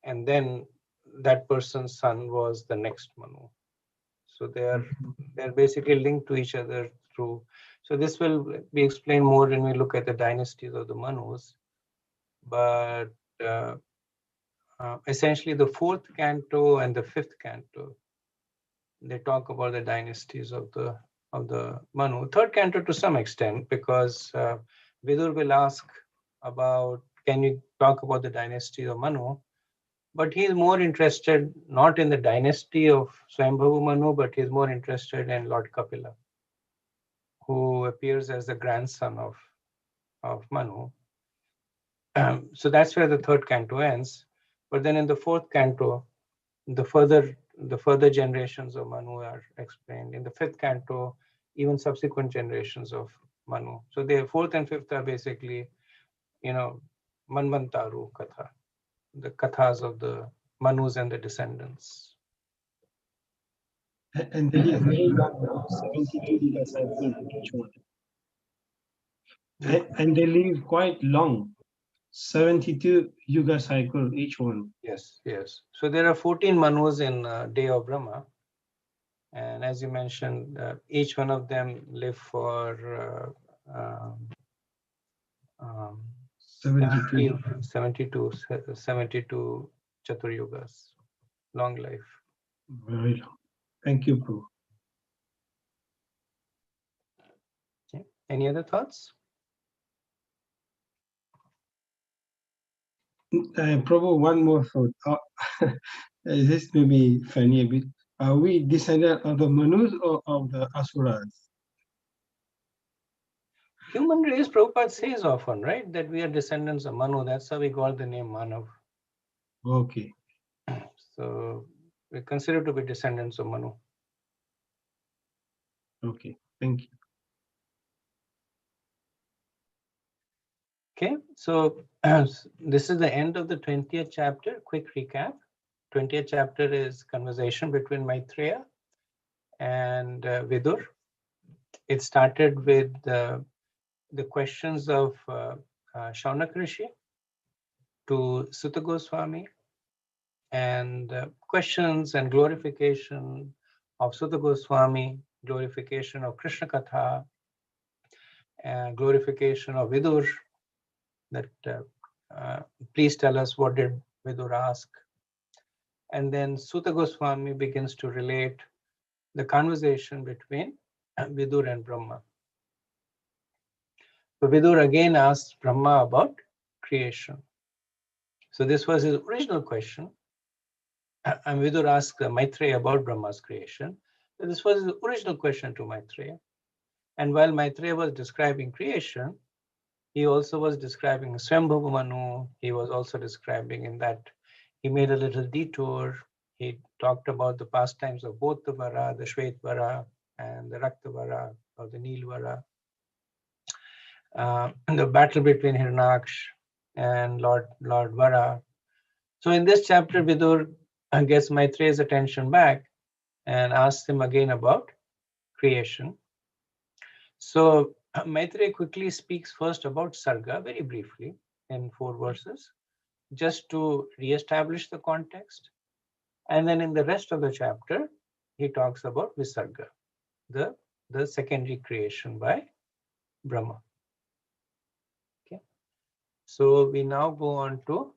and then that person's son was the next Manu. So they're basically linked to each other through. So this will be explained more when we look at the dynasties of the Manus. But essentially, the fourth canto and the fifth canto, they talk about the dynasties of the Manu. Third canto to some extent, because Vidur will ask about, can you talk about the dynasty of Manu? But he's more interested not in the dynasty of Swayambhavu Manu, but he's more interested in Lord Kapila, who appears as the grandson of Manu. So that's where the third canto ends. But then in the fourth canto, the further generations of Manu are explained. In the fifth canto, even subsequent generations of Manu. So the fourth and fifth are basically, Manvantaru Katha, the kathas of the Manus and the descendants. And they live very long now, 72 years, I think, each one. And they live quite long, 72 yuga cycle each one. Yes. So there are 14 Manus in Day of Brahma. And as you mentioned, each one of them live for 72 Chatur Yugas. Long life. Very long. Thank you, Prabhu. Okay. Any other thoughts? Prabhu, one more thought. This may be funny a bit. Are we descendant of the Manus or of the Asuras? Human race, Prabhupada says often, right, that we are descendants of Manu. That's how we got the name Manav. Okay. So we consider to be descendants of Manu. Okay, thank you. Okay, so this is the end of the 20th chapter. Quick recap. 20th chapter is conversation between Maitreya and Vidur. It started with the questions of Shaunak Rishi to Sutta Goswami, and questions and glorification of Sutta Goswami, glorification of Krishna Katha, and glorification of Vidur, that please tell us, what did Vidur ask? And then Sutta Goswami begins to relate the conversation between Vidur and Brahma. So Vidur again asks Brahma about creation. So this was his original question. And Vidur asked Maitreya about Brahma's creation. So this was his original question to Maitreya. And while Maitreya was describing creation, he also was describing Swayambhavu Manu. He was also describing in that he made a little detour. He talked about the pastimes of both the Vara, the Shvet Vara, and the Rakta Vara, or the Neel Vara. The battle between Hirnaksh and Lord Vara. So in this chapter, Vidur gets Maitreya's attention back and asks him again about creation. So Maitreya quickly speaks first about Sarga, very briefly, in 4 verses, just to re-establish the context. And then in the rest of the chapter, he talks about Visarga, the secondary creation by Brahma. Okay. So we now go on to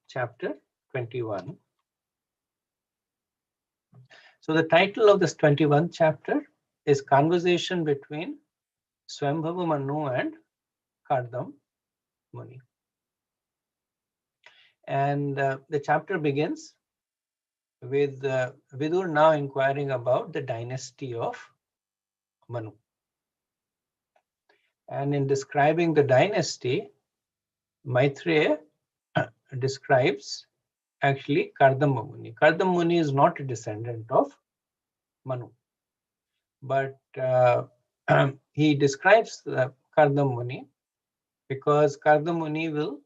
chapter 21. So the title of this 21st chapter is Conversation between Swayambhavu Manu and Kardam Muni. And the chapter begins with Vidur now inquiring about the dynasty of Manu. And in describing the dynasty, Maitreya describes actually Kardama Muni. Kardama Muni is not a descendant of Manu. But he describes Kardam Muni because Kardam Muni will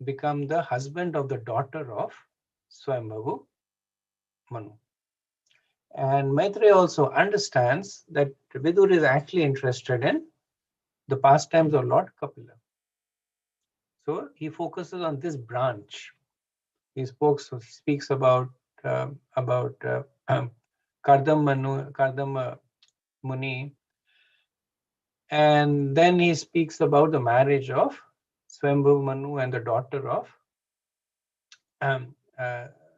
become the husband of the daughter of Swayambhavu Manu. And Maitreya also understands that Vidur is actually interested in the pastimes of Lord Kapila. So he focuses on this branch. He speaks about Kardam Muni, and then he speaks about the marriage of Swayambhavu Manu and the daughter of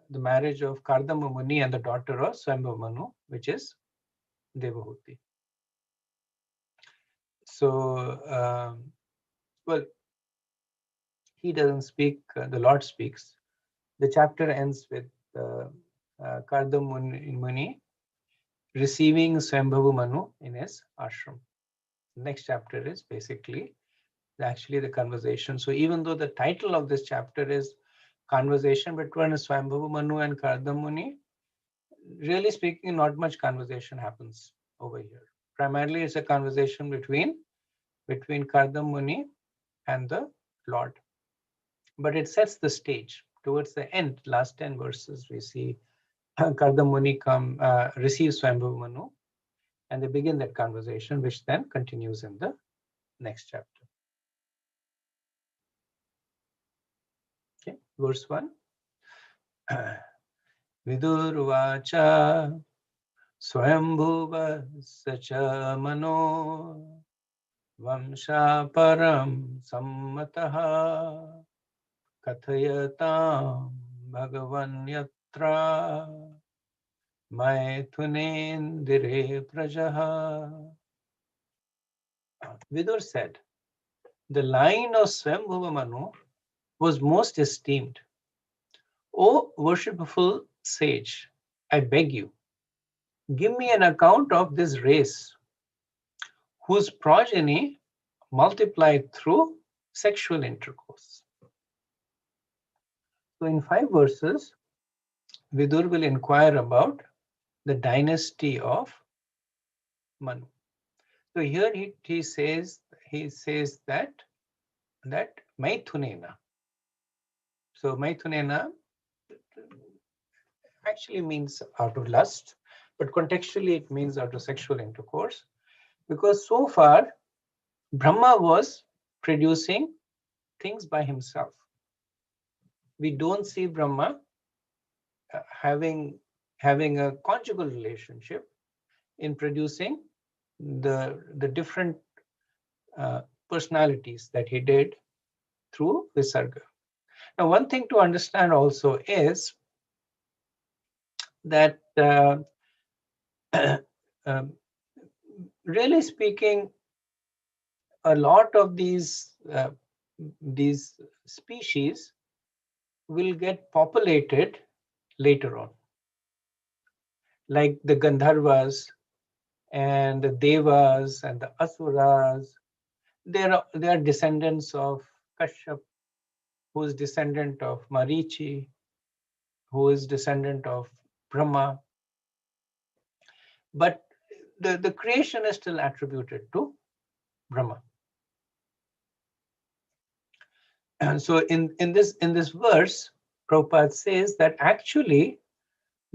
the marriage of Kardama Muni and the daughter of Swayambhavu Manu, which is Devahuti. So, well, he doesn't speak, the Lord speaks. The chapter ends with Kardam Muni receiving Swayambhavu Manu in his ashram. The next chapter is basically actually the conversation. So even though the title of this chapter is Conversation between Swayambhavu Manu and Kardam Muni, really speaking, not much conversation happens over here. Primarily, it's a conversation between Kardam Muni and the Lord. But it sets the stage. Towards the end, last 10 verses, we see Kardam Muni receive Swayambhavu Manu, and they begin that conversation, which then continues in the next chapter. Okay, verse 1. Vidurvacha Swayambhuva Sacha Mano Vamsha Param Sammataha Kathayatam Bhagavan Yatra Maithunendire Prajaha. Vidur said, the line of Swayambhuva Manu was most esteemed. O worshipful sage, I beg you, give me an account of this race whose progeny multiplied through sexual intercourse. So in 5 verses, Vidur will inquire about the dynasty of Manu. So here he says that Maithunena. So Maithunena actually means out of lust, but contextually it means out of sexual intercourse, because so far Brahma was producing things by himself. We don't see Brahma having a conjugal relationship in producing the different personalities that he did through Visarga. Now, one thing to understand also is that really speaking, a lot of these species will get populated later on, like the Gandharvas and the Devas and the Asuras. They are descendants of Kashyap, who is descendant of Marichi, who is descendant of Brahma. But the creation is still attributed to Brahma. And so in this verse, Prabhupada says that actually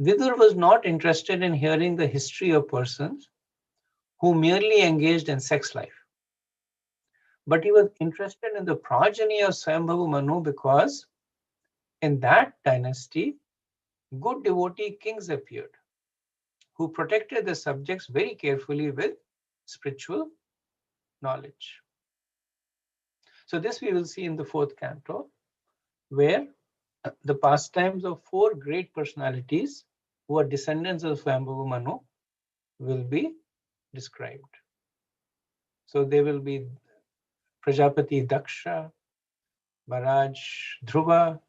Vidur was not interested in hearing the history of persons who merely engaged in sex life. But he was interested in the progeny of Swayambhavu Manu because in that dynasty, good devotee kings appeared who protected the subjects very carefully with spiritual knowledge. So this we will see in the 4th canto, where the pastimes of 4 great personalities who are descendants of Swayambhavu Manu will be described. So they will be Prajapati Daksha, Maraj Dhruva,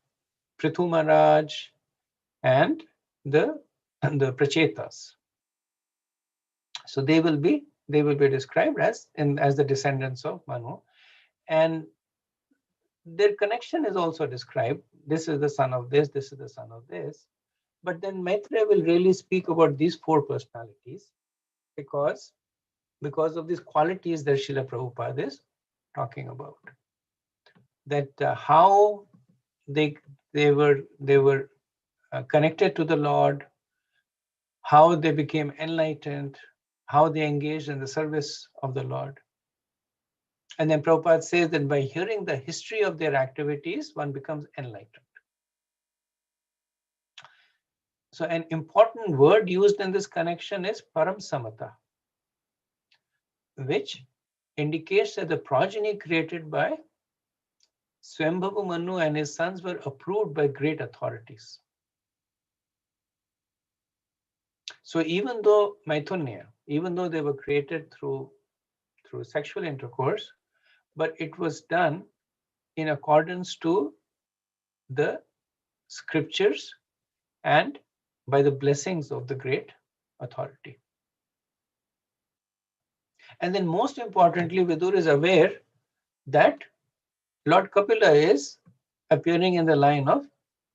Prithu Maharaj, and the Prachetas. So they will be described as the descendants of Manu, and their connection is also described. This is the son of this, this is the son of this. But then Maitreya will really speak about these 4 personalities because because of these qualities that Srila Prabhupada is talking about. That how they were connected to the Lord, how they became enlightened, how they engaged in the service of the Lord. And then Prabhupada says that by hearing the history of their activities, one becomes enlightened. So an important word used in this connection is param samata, which indicates that the progeny created by Swambhavu Manu and his sons were approved by great authorities. So even though Maithunya, even though they were created through sexual intercourse, but it was done in accordance to the scriptures and by the blessings of the great authority. And then most importantly, Vidur is aware that Lord Kapila is appearing in the line of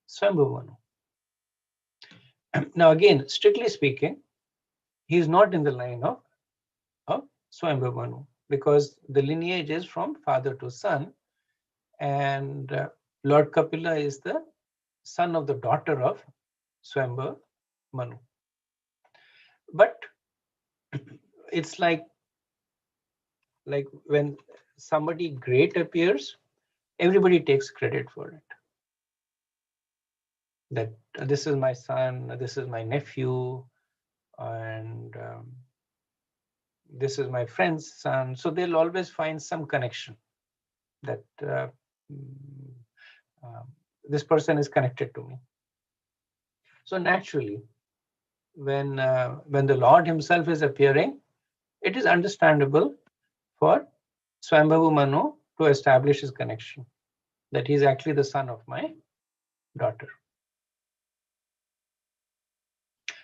Swambhavu Manu. Now again, strictly speaking, he is not in the line of Swambhavu Manu, because the lineage is from father to son, and Lord Kapila is the son of the daughter of Swambhavu Manu. But it's like when somebody great appears, everybody takes credit for it. That this is my son, this is my nephew, and this is my friend's son. So they'll always find some connection that this person is connected to me. So naturally, when the Lord himself is appearing, it is understandable for Swambhavu Manu to establish his connection, that he's actually the son of my daughter.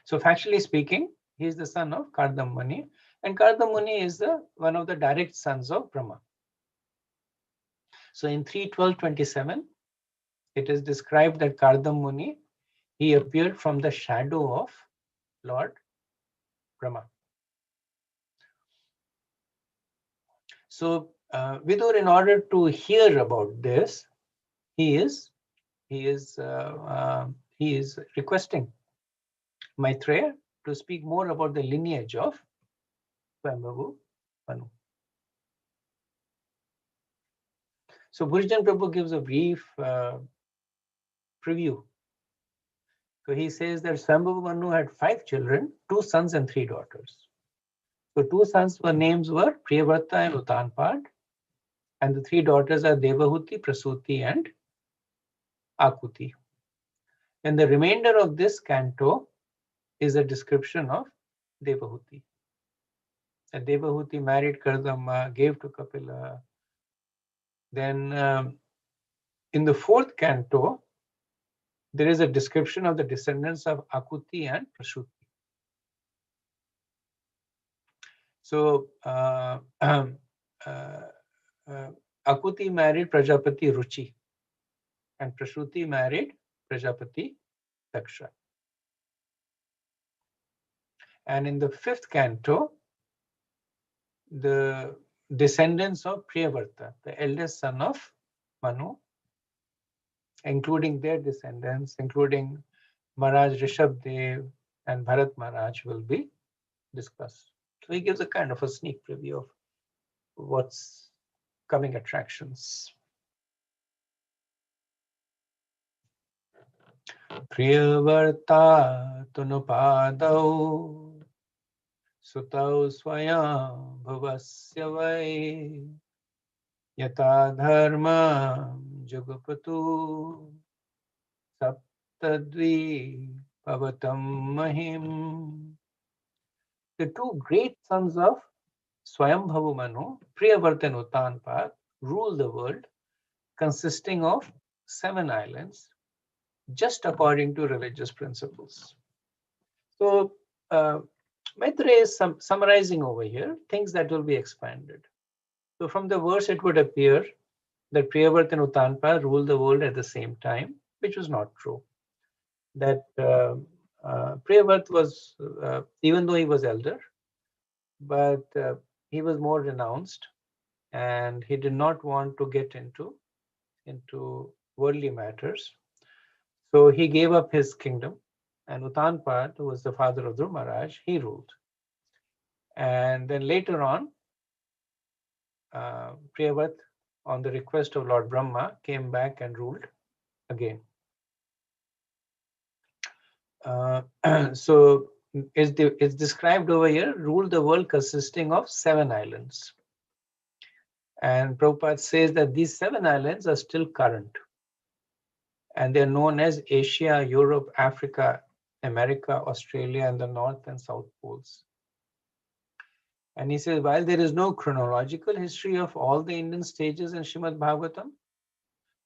So factually speaking, he is the son of Kardam Muni, and Kardam Muni is one of the direct sons of Brahma. So in 3.12.27, it is described that Kardam Muni, he appeared from the shadow of Lord Brahma. So Vidur, in order to hear about this, he is requesting Maitreya to speak more about the lineage of Swambhavu Manu. So Bhurijan Prabhu gives a brief preview. So he says that Swambhavu Manu had 5 children, 2 sons and 3 daughters. So 2 sons names were Priyavrata and Utanpad, and the 3 daughters are Devahuti, Prasuti, and Akuti. And the remainder of this canto is a description of Devahuti. And Devahuti married Kardamma, gave to Kapila. Then in the 4th canto, there is a description of the descendants of Akuti and Prasuti. So Akuti married Prajapati Ruchi, and Prasuti married Prajapati Daksha. And in the 5th canto, the descendants of Priyavrata, the eldest son of Manu, including their descendants, including Maharaj Rishabdev and Bharat Maharaj, will be discussed. So he gives a kind of a sneak preview of what's coming attractions. Priyavarta tunupadau sutau swayam bhavasya vai yata dharma jugapatu saptadvi pavatam mahim. The 2 great sons of Swayambhavu Manu, Priyavarta and Utanpad, rule the world, consisting of 7 islands, just according to religious principles. So Maitreya is summarizing over here things that will be expanded. So from the verse, it would appear that Priyavrata and Utanpad ruled the world at the same time, which was not true. That Priyavrata was, even though he was elder, but he was more renounced, and he did not want to get into worldly matters. So he gave up his kingdom, and Utanpad, who was the father of Dhruv Maharaj, he ruled. And then later on, Priyavat, on the request of Lord Brahma, came back and ruled again. So it's described over here, ruled the world consisting of 7 islands. And Prabhupada says that these 7 islands are still current. And they're known as Asia, Europe, Africa, America, Australia, and the North and South Poles. And he says, while there is no chronological history of all the Indian stages in Srimad Bhagavatam,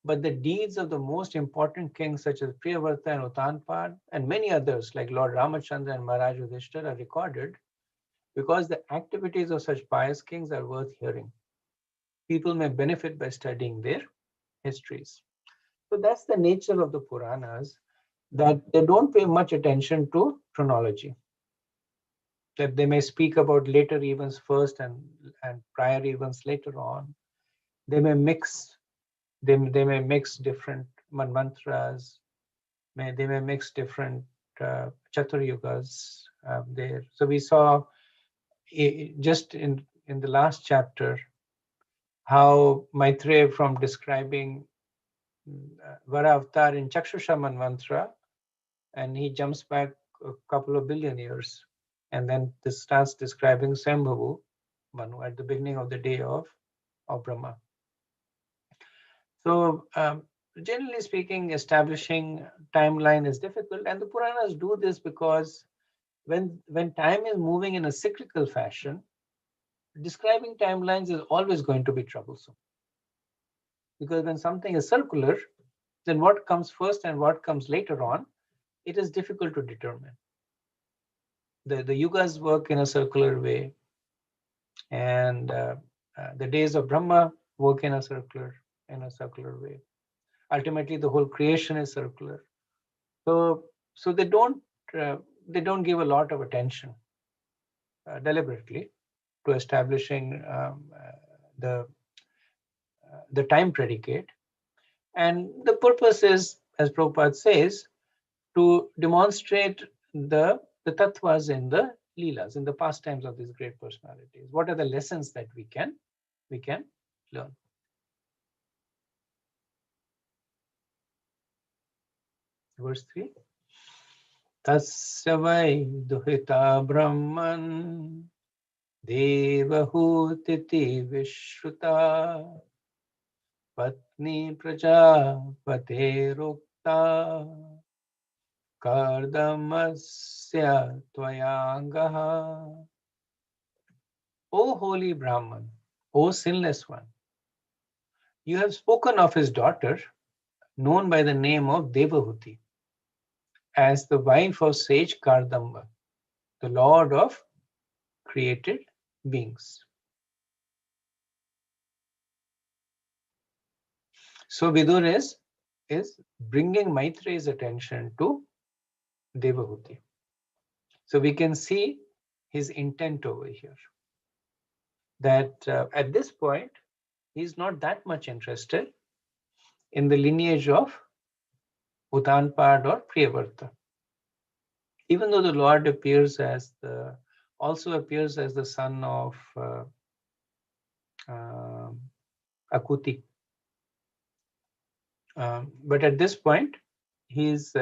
but the deeds of the most important kings such as Priyavrata and Utanpad and many others like Lord Ramachandra and Maharaj Yudhishthira are recorded because the activities of such pious kings are worth hearing. People may benefit by studying their histories. So that's the nature of the Puranas, that they don't pay much attention to chronology. That they may speak about later events first and prior events later on. They may mix different mantras. They may mix different Chaturyugas there. So we saw just in the last chapter how Maitreya, from describing Vara Avatar in Chakshusha Manvantara, and he jumps back a couple of billion years, and then this starts describing Swambhavu Manu at the beginning of the day of Brahma. So generally speaking, establishing timeline is difficult, and the Puranas do this because when time is moving in a cyclical fashion, describing timelines is always going to be troublesome. Because when something is circular, then what comes first and what comes later on, it is difficult to determine. The yugas work in a circular way, and the days of Brahma work in a circular way. Ultimately, the whole creation is circular. So they don't give a lot of attention deliberately to establishing the time predicate, and the purpose is, as Prabhupada says, to demonstrate the tattvas in the leelas, in the pastimes of these great personalities. What are the lessons that we can learn? Verse 3. Tasya vai duhita brahman devahutiti vishruta patni prajapaterukta kardamasya tvayangaha. O holy Brahman, O sinless one, you have spoken of his daughter, known by the name of Devahuti, as the wife of sage Kardamba, the lord of created beings. So Vidur is bringing Maitreya's attention to Devahuti. So we can see his intent over here. That at this point, he's not that much interested in the lineage of Utanpad or Priyavrata. Even though the Lord also appears as the son of Akuti. But at this point, he's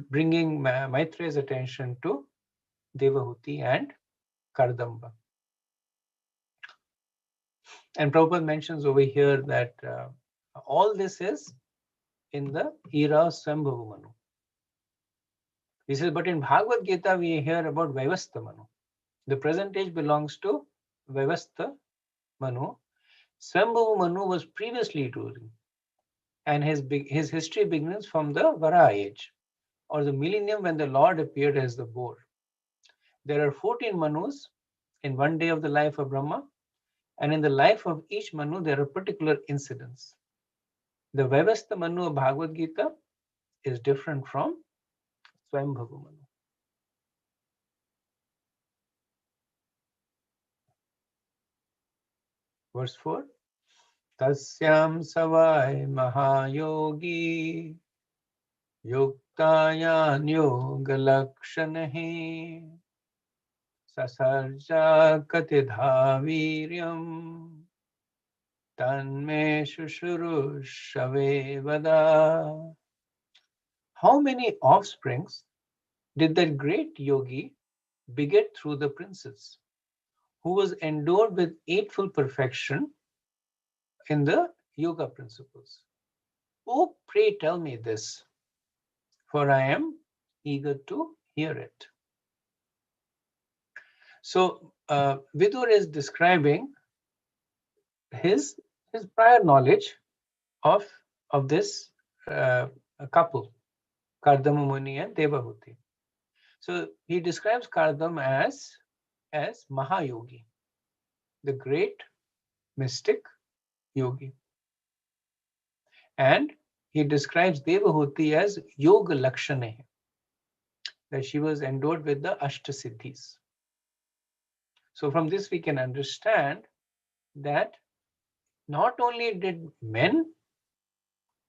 bringing Maitreya's attention to Devahuti and Kardamba. And Prabhupada mentions over here that all this is in the era of Swambhavu Manu. He says, but in Bhagavad Gita, we hear about Vaivastha Manu. The present age belongs to Vaivastha Manu. Swambhavu Manu was previously ruling, and his history begins from the Vara age, or the millennium when the Lord appeared as the boar. There are 14 Manus in one day of the life of Brahma, and in the life of each Manu, there are particular incidents. The Vaivastha Manu of Bhagavad Gita is different from Swambhavu Manu. Verse 4. Tasyam savai mahayogi yuktayan yogalakshanahi sasarja katidhaviryam tanme shushurushave vada. How many offsprings did that great yogi beget through the princess, who was endowed with eightfold perfection in the yoga principles? Oh, pray tell me this, for I am eager to hear it. So Vidur is describing his prior knowledge of this couple, Kardama Muni and Devahuti. So he describes Kardam as Mahayogi, the great mystic yogi. And he describes Devahuti as Yoga Lakshane, that she was endowed with the Ashtasiddhis. So from this we can understand that not only did men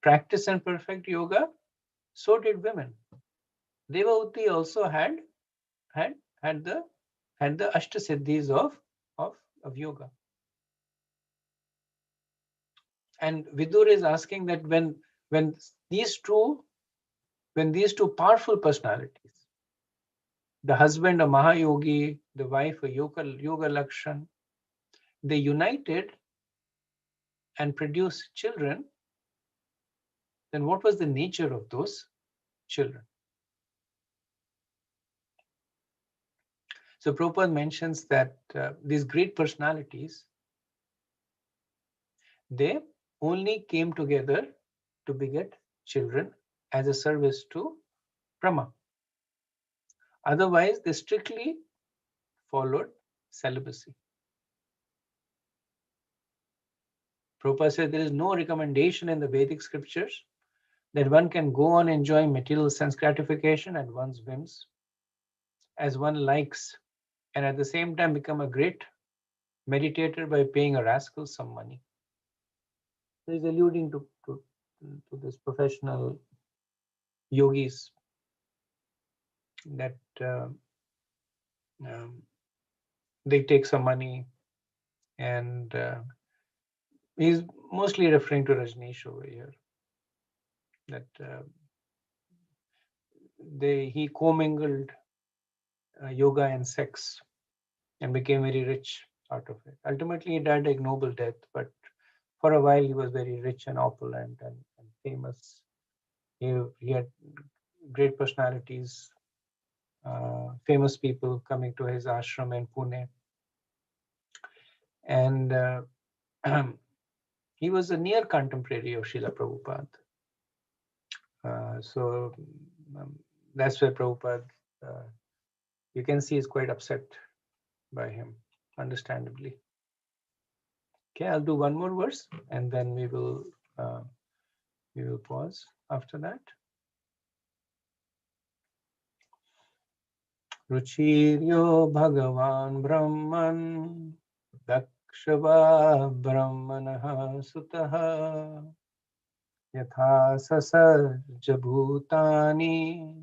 practice and perfect yoga, so did women. Devahuti also had the Ashtasiddhis of yoga. And Vidur is asking that when these two powerful personalities, the husband a Mahayogi, the wife a Yoga Lakshan, they united and produced children, then what was the nature of those children? So Prabhupada mentions that these great personalities, they only came together to beget children as a service to Brahma. Otherwise, they strictly followed celibacy. Prabhupada said there is no recommendation in the Vedic scriptures that one can go on enjoying material sense gratification at one's whims as one likes, and at the same time become a great meditator by paying a rascal some money. So he's alluding to this professional yogis that they take some money, and he's mostly referring to Rajneesh over here, that he commingled yoga and sex and became very rich out of it. Ultimately, he died a ignoble death, but for a while he was very rich and opulent and famous. He had great personalities, famous people coming to his ashram in Pune. And he was a near contemporary of Srila Prabhupada. So that's why Prabhupada, you can see, is quite upset by him, understandably. Okay, I'll do one more verse and then we will pause after that. Ruchiryo Bhagavan Brahman Dakshava Brahmanaha Sutaha Yatha Sasarja Bhutani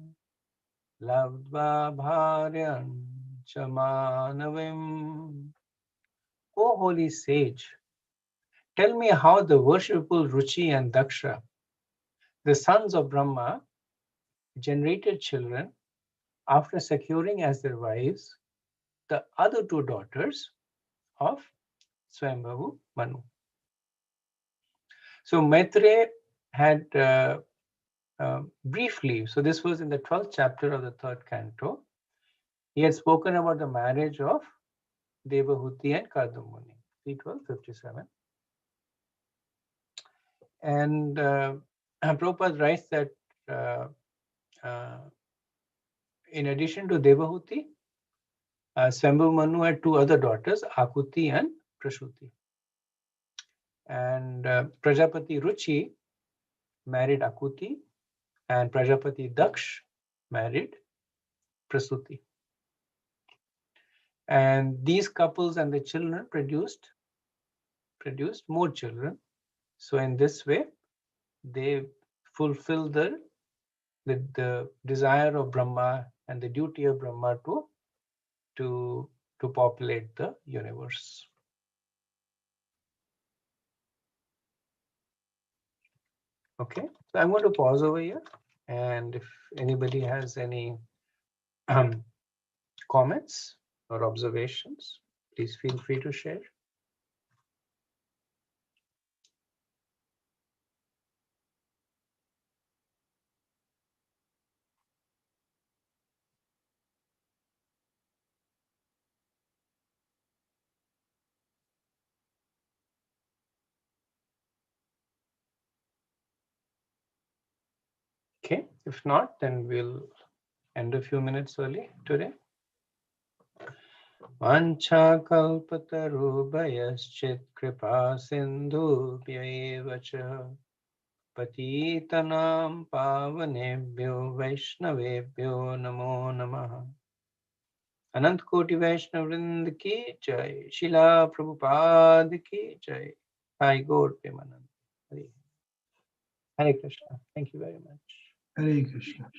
Lavdva Bharyan Chamanavim. O holy sage, tell me how the worshipful Ruchi and Daksha, the sons of Brahma, generated children after securing as their wives the other two daughters of Swayambhavu Manu. So Maitreya had briefly, so this was in the 12th chapter of the 3rd canto, he had spoken about the marriage of Devahuti and Kardamuni, 3:12:57. And Prabhupada writes that in addition to Devahuti, Swayambhavu Manu had two other daughters, Akuti and Prasuti. And Prajapati Ruchi married Akuti, and Prajapati Daksh married Prasuti. And these couples and the children produced produced more children. So in this way, they fulfill the desire of Brahma and the duty of Brahma to populate the universe. Okay, so I'm going to pause over here, and if anybody has any comments or observations, please feel free to share. Okay, if not, then we'll end a few minutes early today. Vancha kalpatarubhayaschit kripa sindhubhyaeva cha patitanam pavanebhyo vaishnavebhyo namo namaha. Anant Koti Vaishnav Vrind ki jai, Shila Prabhupada ki jai, Sai Gaur Premanand. Hare Krishna. Thank you very much. Hare Krishna.